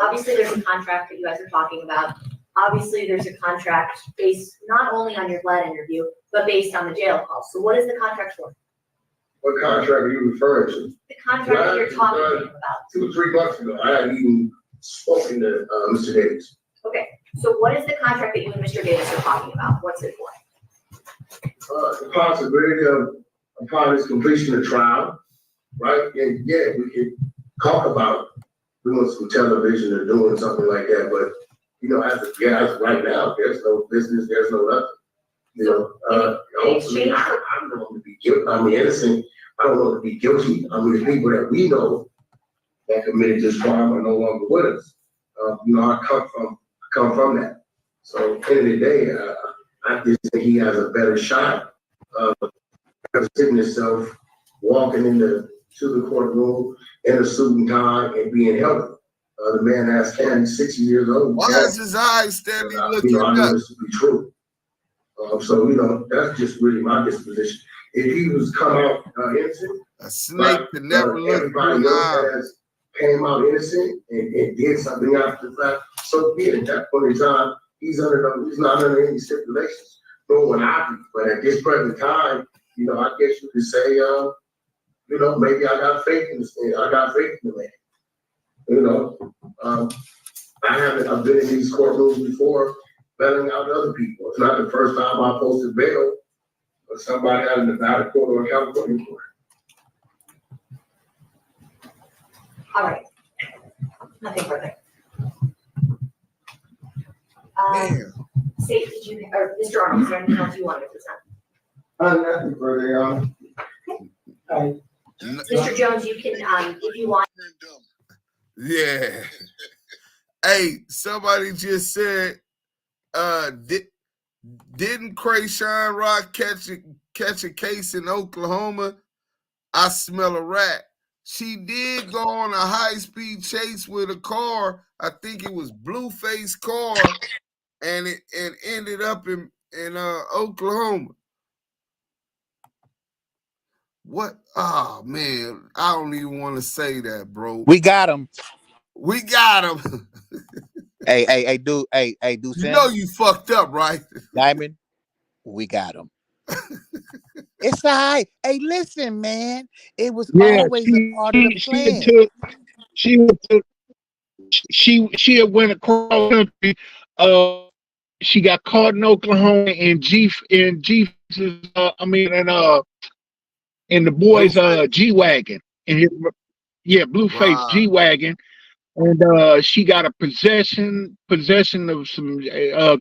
Obviously, there's a contract that you guys are talking about. Obviously, there's a contract based not only on your Vlad interview, but based on the jail call. So what is the contract for? What contract are you referring to? The contract that you're talking about. 2 or 3 months ago, I hadn't even spoken to Mr. Davis. Okay, so what is the contract that you and Mr. Davis are talking about? What's it for? The possibility of, upon his completion of trial, right? And yeah, we can talk about doing some television or doing something like that, but you know, as of right now, there's no business, there's no nothing. You know, hopefully, I don't want to be guilty. I mean, innocent. I don't want to be guilty. I mean, the people that we know that committed this crime are no longer with us. You know, I come from that. So, at the end of the day, I just think he has a better shot of presenting himself, walking to the courtroom in a suit and tie and being healthy. The man has 60 years old. Why is his eyes standing looking you know, I know up? this to be true. So, you know, that's just really my disposition. If he was come out innocent, a snake could never look everybody else has came out innocent and did something after the fact, so be it. At that point in time, he's not under any stipulations. Nor would I be. But at this present time, you know, I guess you could say, you know, maybe I got faith in this thing. I got faith in the man. You know, I've been in these courtrooms before, bailing out other people. It's not the first time I posted bail for somebody out of Nevada court or California court. All right. Nothing further. State, did you, or Mr. Arnold, is there anything else you wanted to present? Nothing further, Your Honor. Mr. Jones, you can, if you want. Yeah. Hey, somebody just said, didn't Krayshawn Rock catch a case in Oklahoma? I smell a rat. She did go on a high-speed chase with a car. I think it was Blueface car, and it ended up in Oklahoma. What? Oh man, I don't even want to say that, bro. We got him. We got him. Hey, dude. You know you fucked up, right? Diamond, we got him. It's all right. Hey, listen, man. It was always a part of the plan. She had went across country. She got caught in Oklahoma in the boys G-Wagon. And Blueface G-Wagon. And she got a possession of some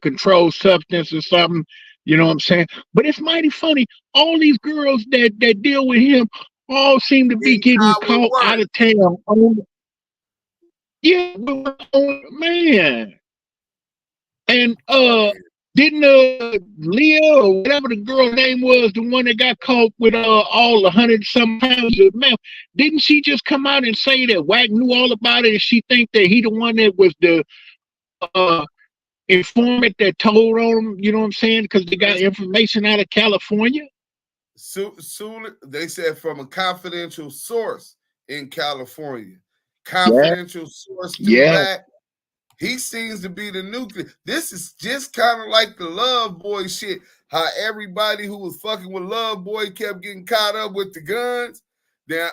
controlled substance or something. You know what I'm saying? But it's mighty funny. All these girls that deal with him all seem to be getting caught out of town. Man. And Didn't Leah or whatever the girl name was, the one that got caught with all 100 some pounds of meth, didn't she just come out and say that Wack knew all about it, and she think that he the one that was the informant that told on him? You know what I'm saying? Because they got information out of California. Soon they said from a confidential source in California. Confidential source to back. He seems to be the nuclear. This is just kind of like the Love Boy shit. How everybody who was fucking with Love Boy kept getting caught up with the guns. Now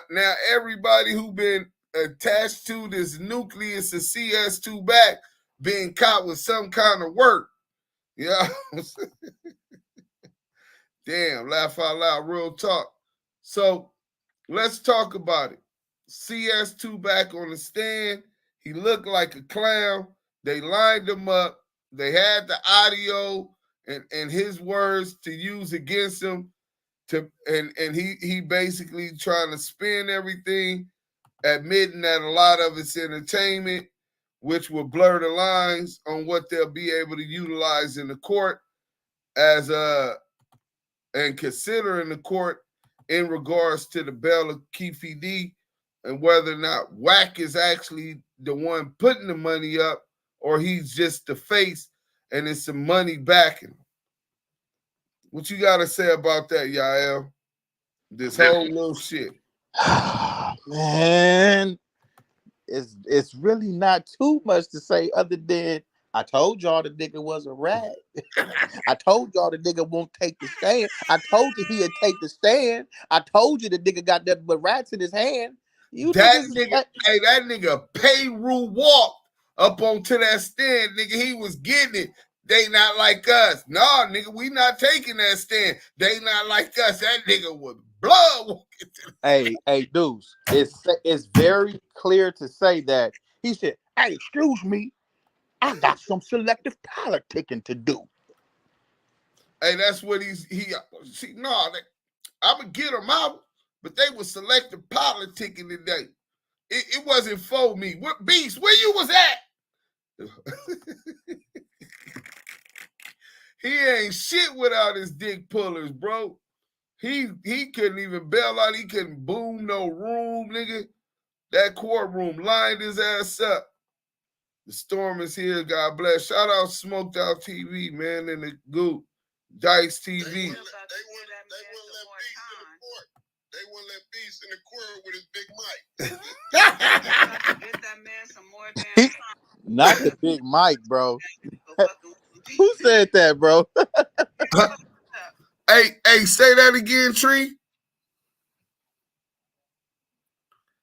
everybody who been attached to this nucleus of CS2 back being caught with some kind of work. Yeah. Damn, laugh out loud, real talk. So let's talk about it. CS2 back on the stand. He looked like a clown. They lined him up. They had the audio and his words to use against him. And he basically trying to spin everything, admitting that a lot of it's entertainment, which will blur the lines on what they'll be able to utilize in the court as and consider in the court in regards to the bail of Keefe D and whether or not Wack is actually the one putting the money up or he's just the face and it's some money backing him. What you got to say about that, Yael? This whole little shit. Man, it's really not too much to say other than I told y'all the nigga was a rat. I told y'all the nigga won't take the stand. I told you he'd take the stand. I told you the nigga got nothing but rats in his hand. That nigga Peru walked up onto that stand, nigga. He was getting it. They not like us. Nah, nigga, we not taking that stand. They not like us. That nigga was blood walking. Hey, dudes, it's very clear to say that he said, "Hey, excuse me, I got some selective politicking to do." Hey, that's what I'm gonna get him out, but they were selective politicking today. It wasn't for me. What Beast? Where you was at? He ain't shit without his dick pullers, bro. He couldn't even bail out. He couldn't boom no room, nigga. That courtroom lined his ass up. The storm is here. God bless. Shout out Smoked Out TV, man, and the Goop. Dice TV. They wouldn't let Beast in the court with his big mic. Get that man some more damn time. Not the big mic, bro. Who said that, bro? Hey, say that again, Tree.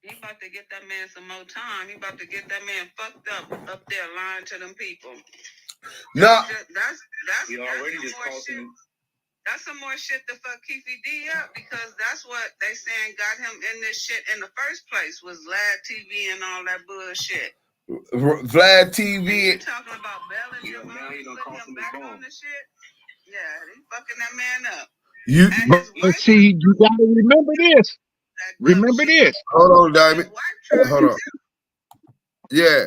He about to get that man some more time. He about to get that man fucked up there lying to them people. No. That's already just causing. That's some more shit to fuck Keefe D up because that's what they saying got him in this shit in the first place was Vlad TV and all that bullshit. Vlad TV. You talking about bailing him out and putting him back on the shit? Yeah, they fucking that man up. But see, you gotta remember this. Remember this. Hold on, Diamond. Hold on. Yeah.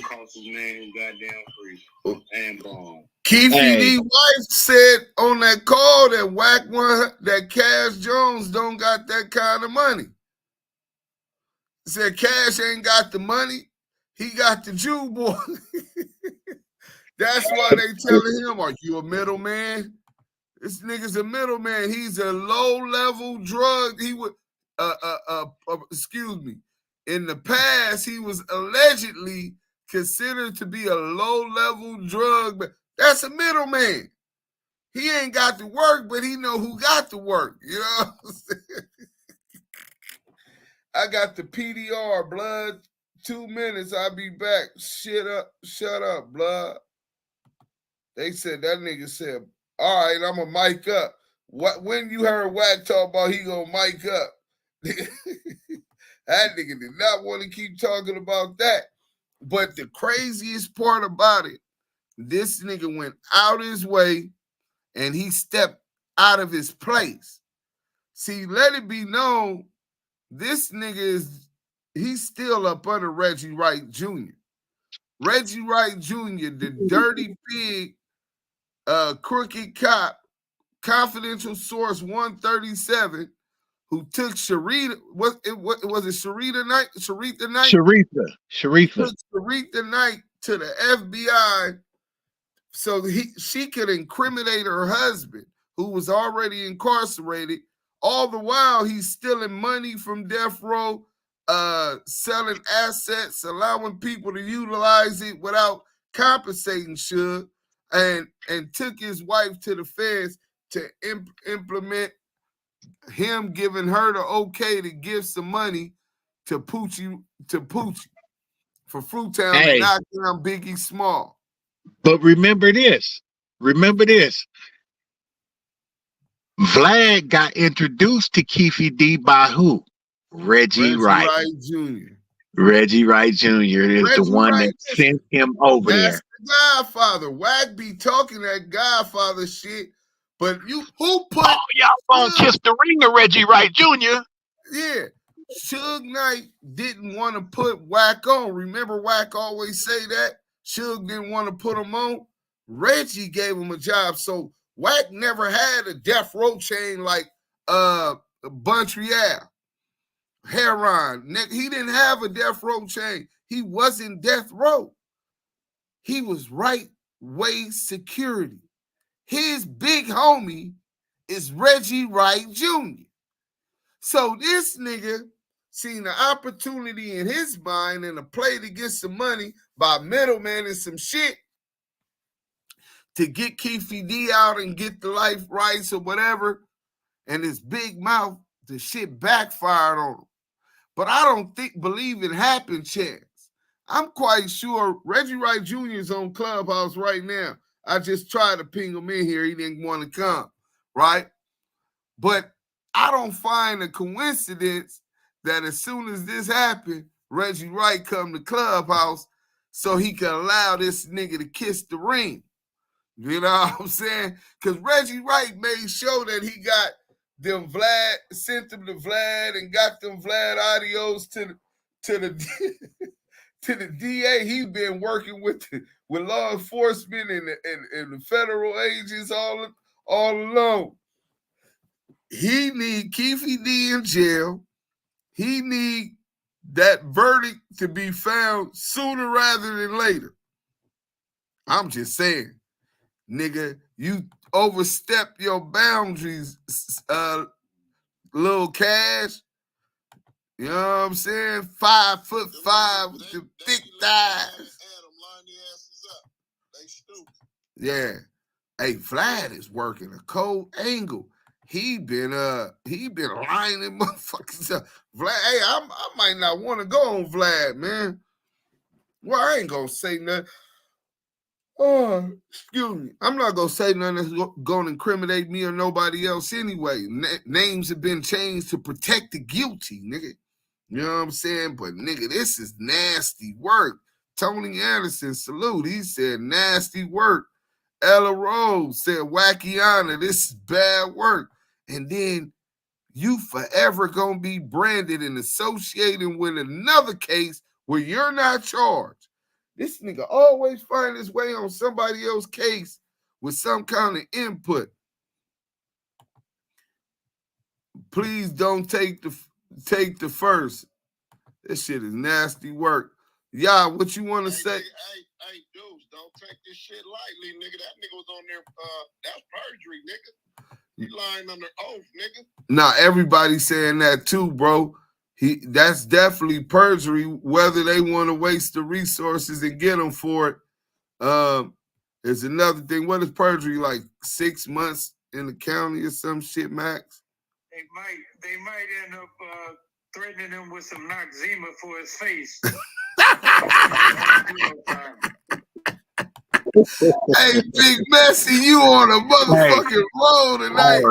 Cost his man goddamn free and bomb. Keefe D wife said on that call that Wack100 that Cash Jones don't got that kind of money. Said Cash ain't got the money. He got the Jew boy. That's why they telling him, are you a middleman? This nigga's a middleman. He's a low-level drug. He would, excuse me. In the past, he was allegedly considered to be a low-level drug, but that's a middleman. He ain't got the work, but he know who got the work. You know what I'm saying? I got the PDR, blood. 2 minutes, I'll be back. Shut up, blood. They said that nigga said, all right, I'm going to mic up. When you heard Wack talk about he going to mic up, that nigga did not want to keep talking about that. But the craziest part about it, this nigga went out his way and he stepped out of his place. See, let it be known, this nigga he's still up under Reggie Wright Jr. Reggie Wright Jr., the dirty pig, crooked cop, confidential source 137, who took Sharita, was it Sharita Knight? Sharita Knight? Sharitha. Took Sharita Knight to the FBI so she could incriminate her husband, who was already incarcerated. All the while, he's stealing money from death row, selling assets, allowing people to utilize it without compensating Suge, and took his wife to the feds to implement him giving her the okay to give some money to Poochie for Fruitown to knock down Biggie Small. But remember this. Vlad got introduced to Keefe D by who? Reggie Wright. Jr. Reggie Wright Jr. is Reggie the one Wright, that sent him over that's there. the Godfather. Wack be talking that Godfather shit, but who put? Oh, y'all gonna kiss the ring of Reggie Wright Jr. Yeah, Suge Knight didn't want to put Wack on. Remember, Wack always say that Suge didn't want to put him on. Reggie gave him a job, so Wack never had a death row chain like Buntrial. Heron. He didn't have a death row chain. He wasn't death row. He was right way security. His big homie is Reggie Wright Jr. So this nigga seen the opportunity in his mind and a play to get some money by middleman and some shit to get Keefe D out and get the life rights or whatever. And his big mouth, the shit backfired on him. But I don't believe it happened chance. I'm quite sure Reggie Wright Jr. is on Clubhouse right now. I just tried to ping him in here. He didn't want to come, right? But I don't find a coincidence that as soon as this happened, Reggie Wright come to Clubhouse so he could allow this nigga to kiss the ring. You know what I'm saying? Because Reggie Wright made sure that he got them sent them to Vlad and got them Vlad audios to the to the DA. He been working with law enforcement and the federal agents all along. He need Keefe D in jail. He need that verdict to be found sooner rather than later. I'm just saying, nigga, you overstep your boundaries, Lil Cash. You know what I'm saying? 5'5" with the thick thighs. Yeah. Hey, Vlad is working a cold angle. He been lining motherfuckers up. Vlad, hey, I might not want to go on Vlad, man. Well, I ain't gonna say nothing. Oh, excuse me. I'm not gonna say nothing that's gonna incriminate me or nobody else anyway. Names have been changed to protect the guilty, nigga. You know what I'm saying? But nigga, this is nasty work. Tony Anderson, salute. He said nasty work. Ella Rose said Wack100, this is bad work. And then you forever gonna be branded and associated with another case where you're not charged. This nigga always find his way on somebody else's case with some kind of input. Please don't take the first. This shit is nasty work. Yeah, what you want to say? Hey, dudes, don't take this shit lightly, nigga. That nigga was on there. That's perjury, nigga. You lying under oath, nigga. Nah, everybody's saying that too, bro. That's definitely perjury, whether they want to waste the resources and get them for it. There's another thing. What is perjury, like 6 months in the county or some shit, Max? They might end up threatening him with some Noxzema for his face. Hey, Big Messy, you on a motherfucking roll tonight.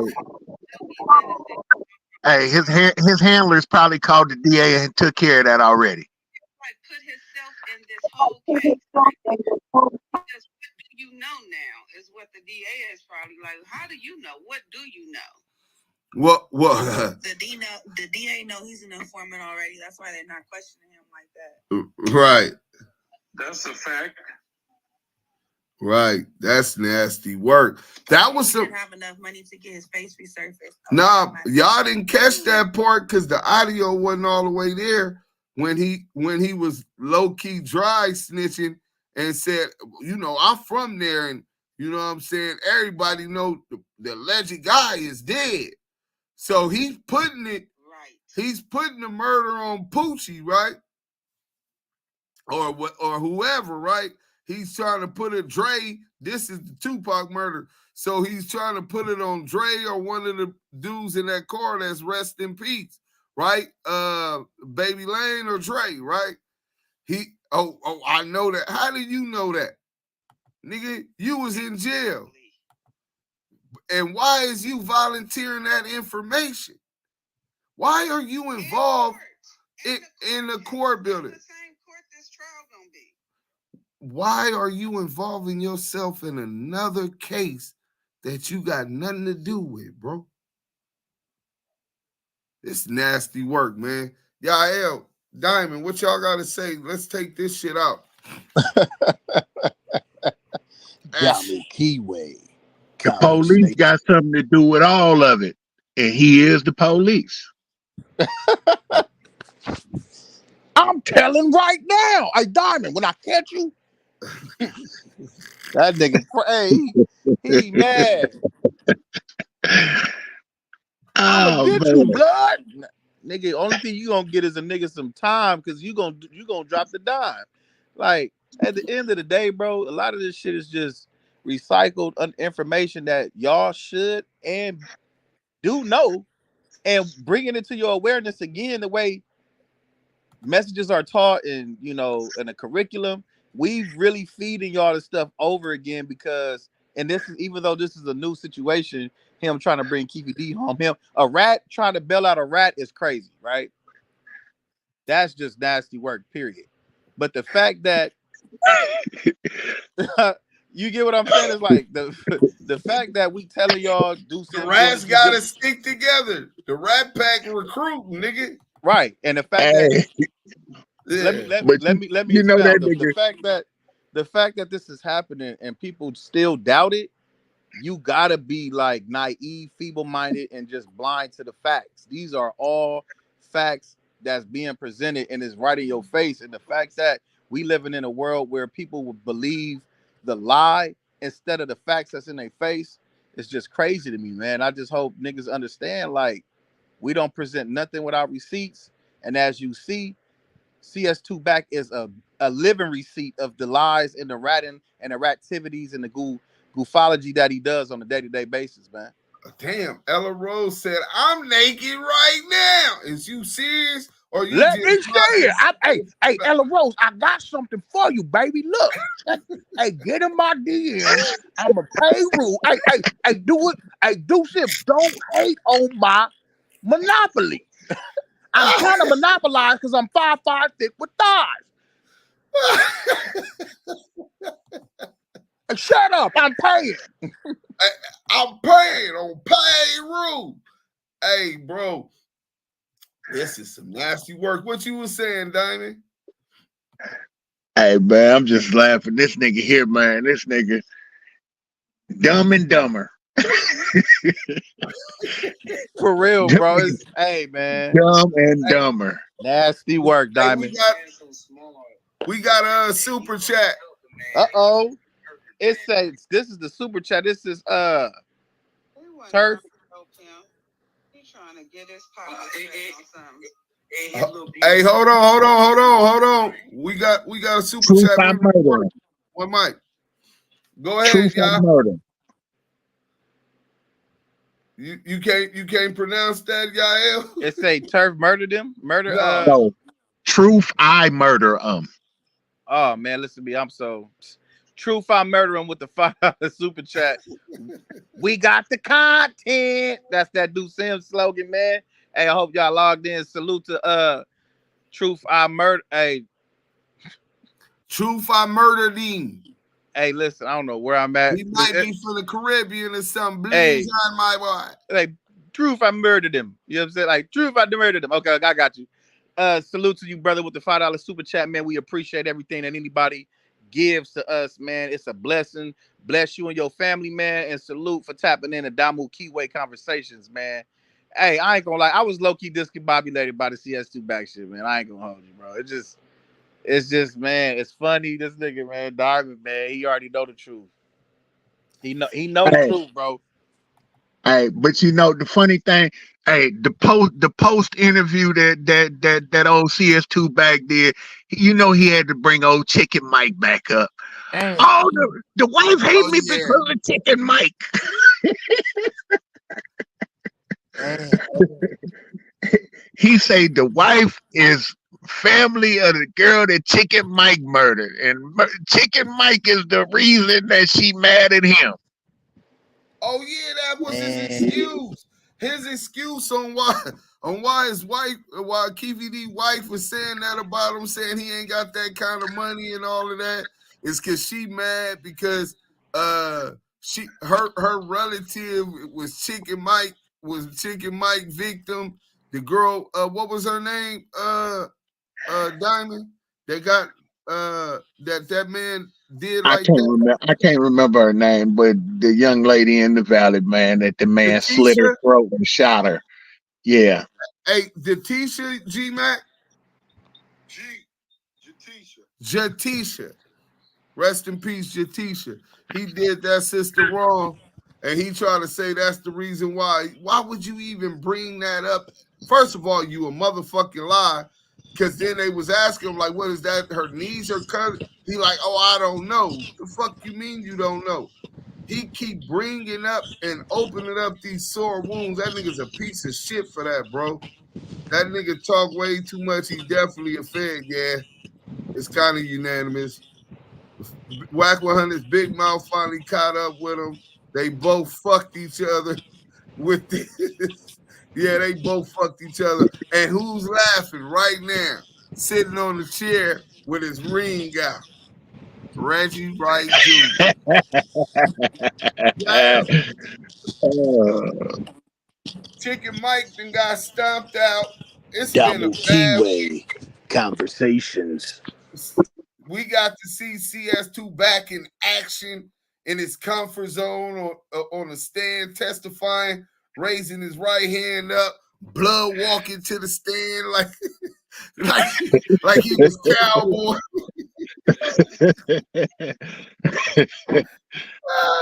Hey, his handlers probably called the DA and took care of that already. Like put himself in this whole case. Because what do you know now is what the DA is probably like. How do you know? What do you know? What? The DA know he's an informant already. That's why they're not questioning him like that. Right. That's a fact. Right. That's nasty work. That was some. Have enough money to get his face resurfaced. Nah, y'all didn't catch that part because the audio wasn't all the way there when he was low key dry snitching and said, you know, I'm from there, and you know what I'm saying. Everybody know the alleged guy is dead, so he's putting it. Right. He's putting the murder on Poochie, right, or whoever, right. He's trying to put it Dre. This is the Tupac murder. So he's trying to put it on Dre or one of the dudes in that car that's rest in peace, right? Baby Lane or Dre, right? I know that. How do you know that? Nigga, you was in jail. And why is you volunteering that information? Why are you involved in the court building? Why are you involving yourself in another case that you got nothing to do with, bro? It's nasty work, man. Yael, Diamond, what y'all got to say? Let's take this shit out. Damu Kiwe. The police got something to do with all of it, and he is the police. I'm telling right now. Hey, Diamond, when I catch you, that nigga, he mad. I'ma get you, blood. Nigga, only thing you gonna get is a nigga some time because you gonna drop the dime. Like at the end of the day, bro, a lot of this shit is just recycled information that y'all should and do know, and bringing it to your awareness again the way messages are taught in, you know, in a curriculum. We've really feeding y'all this stuff over again because, and this is, even though this is a new situation, him trying to bring Keefe D home, a rat trying to bail out a rat is crazy, right? That's just nasty work, period. But the fact that you get what I'm saying is like the fact that we telling y'all do something. The rats gotta stick together. The Rat Pack recruiting, nigga. Right, and the fact that let me you know that the fact that this is happening and people still doubt it, you gotta be like naive, feeble-minded, and just blind to the facts. These are all facts that's being presented and is right in your face. And the fact that we living in a world where people would believe the lie instead of the facts that's in their face is just crazy to me, man. I just hope niggas understand, like, we don't present nothing without receipts. And as you see, CS2 Back is a living receipt of the lies and the ratting and the activities and the goofology that he does on a day-to-day basis, man. Damn, Ella Rose said, I'm naked right now. Is you serious? Or you let me say it. Hey, Ella Rose, I got something for you, baby. Look. Hey, get in my DMs. I'm a pay rule. Hey, do it. Hey, do shit. Don't hate on my monopoly. I'm trying to monopolize because I'm 5'5" thick with thighs. Hey, shut up. I'm paying. I'm paying on payroll. Hey, bro. This is some nasty work. What you was saying, Diamond? Hey, man, I'm just laughing. This nigga here, man. This nigga Dumb and Dumber. For real, bro. Hey, man. Dumb and Dumber. Nasty work, Diamond. We got a super chat. Uh-oh. It says this is the super chat. This is Turf. Hey, hold on. We got a super chat. One mic. Go ahead, y'all. You can't pronounce that, Yael? It say Turf murdered him. No. Truth, I murder him. Oh man, listen to me. I'm so Truth, I murder him with the $5 super chat. We got the content. That's that Do Sim slogan, man. Hey, I hope y'all logged in. Salute to Truth, I murder. Hey, Truth, I murdered him. Hey, listen, I don't know where I'm at. He might be from the Caribbean or something. Hey, on my boy. Like, Truth, I murdered him. You know what I'm saying? Like, Truth, I murdered him. Okay, I got you. Salute to you, brother, with the $5 super chat, man. We appreciate everything that anybody gives to us, man. It's a blessing. Bless you and your family, man. And salute for tapping in the Damu Kiwe Conversations, man. Hey, I ain't gonna lie. I was low-key discombobulated by the CS2 back shit, man. I ain't gonna hold you, bro. It's just, man, it's funny. This nigga, man, Darvin, man, he already know the truth. He know the truth, bro. Hey, but you know the funny thing, hey, the post interview that old CS2 back did, you know he had to bring old Chicken Mike back up. Oh, the wife hate me because of Chicken Mike. He say the wife is family of the girl that Chicken Mike murdered, and Chicken Mike is the reason that she mad at him. Oh yeah, that was his excuse. His excuse on why his wife, why Keefe D wife was saying that about him, saying he ain't got that kind of money and all of that, is because she mad because her relative was Chicken Mike victim. The girl, what was her name? Diamond. They got that man did like that. I can't remember her name, but the young lady in the valley, man, that the man slit her throat and shot her. Yeah. Hey, Jatisha G Mac. Jatisha. Rest in peace, Jatisha. He did that sister wrong, and he tried to say that's the reason why. Why would you even bring that up? First of all, you a motherfucking lie. Because then they was asking him, like, what is that? Her knees are cut? He like, oh, I don't know. The fuck you mean you don't know? He keep bringing up and opening up these sore wounds. That nigga's a piece of shit for that, bro. That nigga talk way too much. He definitely a fed, yeah. It's kind of unanimous. Wack100's Big Mouth finally caught up with him. They both fucked each other with this. Yeah, they both fucked each other. And who's laughing right now? Sitting on the chair with his ring out. Reggie Wright Jr. Chicken Mike then got stomped out. It's been a Damu Kiwe Conversations. We got to see CS2 back in action in his comfort zone on the stand, testifying, raising his right hand up, blood walking to the stand like he was cowboy.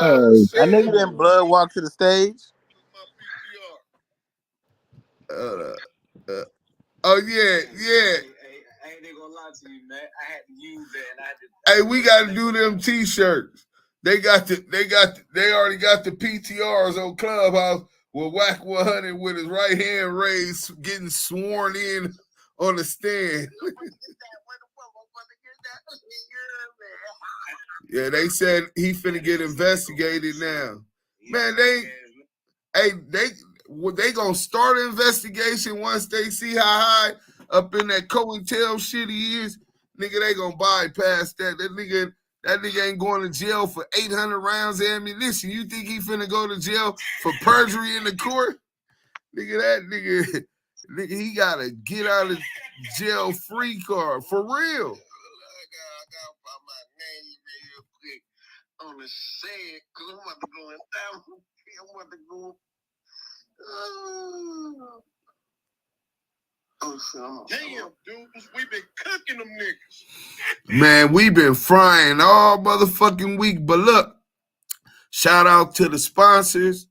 I nigga didn't blood walk to the stage. Oh yeah. I ain't gonna lie to you, man. I had to use that, and I had to. Hey, we got to do them T-shirts. They already got the PTRs on Clubhouse with Wack100 with his right hand raised, getting sworn in on the stand. Yeah, they said he finna get investigated now. Man, they gonna start an investigation once they see how high up in that COINTEL shit he is. Nigga, they gonna bypass that. That nigga ain't going to jail for 800 rounds of ammunition. You think he finna go to jail for perjury in the court? Nigga, he gotta get out of jail free card for real. On the sand, cause I'm about to go in down. I'm about to go. Damn, dudes, we been cooking them niggas. Man, we been frying all motherfucking week. But look, shout out to the sponsors.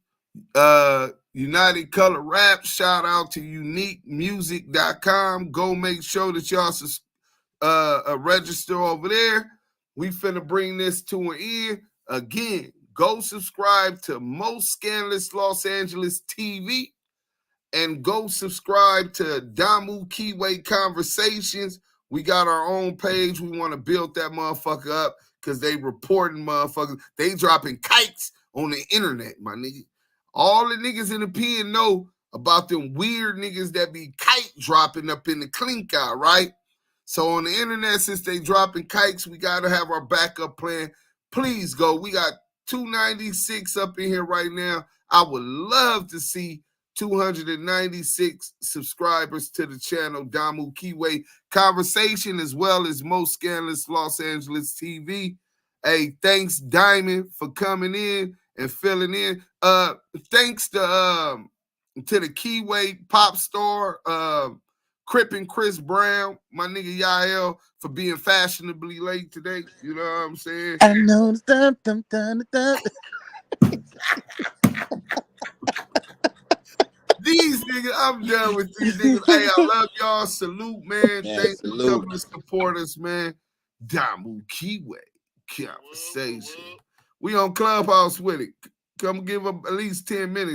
United Color Rap. Shout out to uniquemusic.com. Go make sure that y'all register over there. We finna bring this to an end. Again, go subscribe to Most Scandalous Los Angeles TV and go subscribe to Damu Kiwe Conversations. We got our own page. We want to build that motherfucker up because they reporting motherfuckers. They dropping kites on the internet, my nigga. All the niggas in the pen know about them weird niggas that be kite dropping up in the clink out, right? So on the internet, since they dropping kites, we got to have our backup plan. Please go. We got 296 up in here right now. I would love to see 296 subscribers to the channel, Damu Kiwe Conversation, as well as Most Scandalous Los Angeles TV. Hey, thanks, Diamond, for coming in and filling in. Thanks to the Kiwe Pop Star, Crip and Chris Brown, my nigga Yael, for being fashionably late today. You know what I'm saying? I know. Dun, dun, dun, dun. These niggas, I'm done with these niggas. Hey, I love y'all. Salute, man. Yeah, Thanks salute. for coming to support us, man. Damu Kiwe Conversation. We on Clubhouse with it. Come give up at least 10 minutes.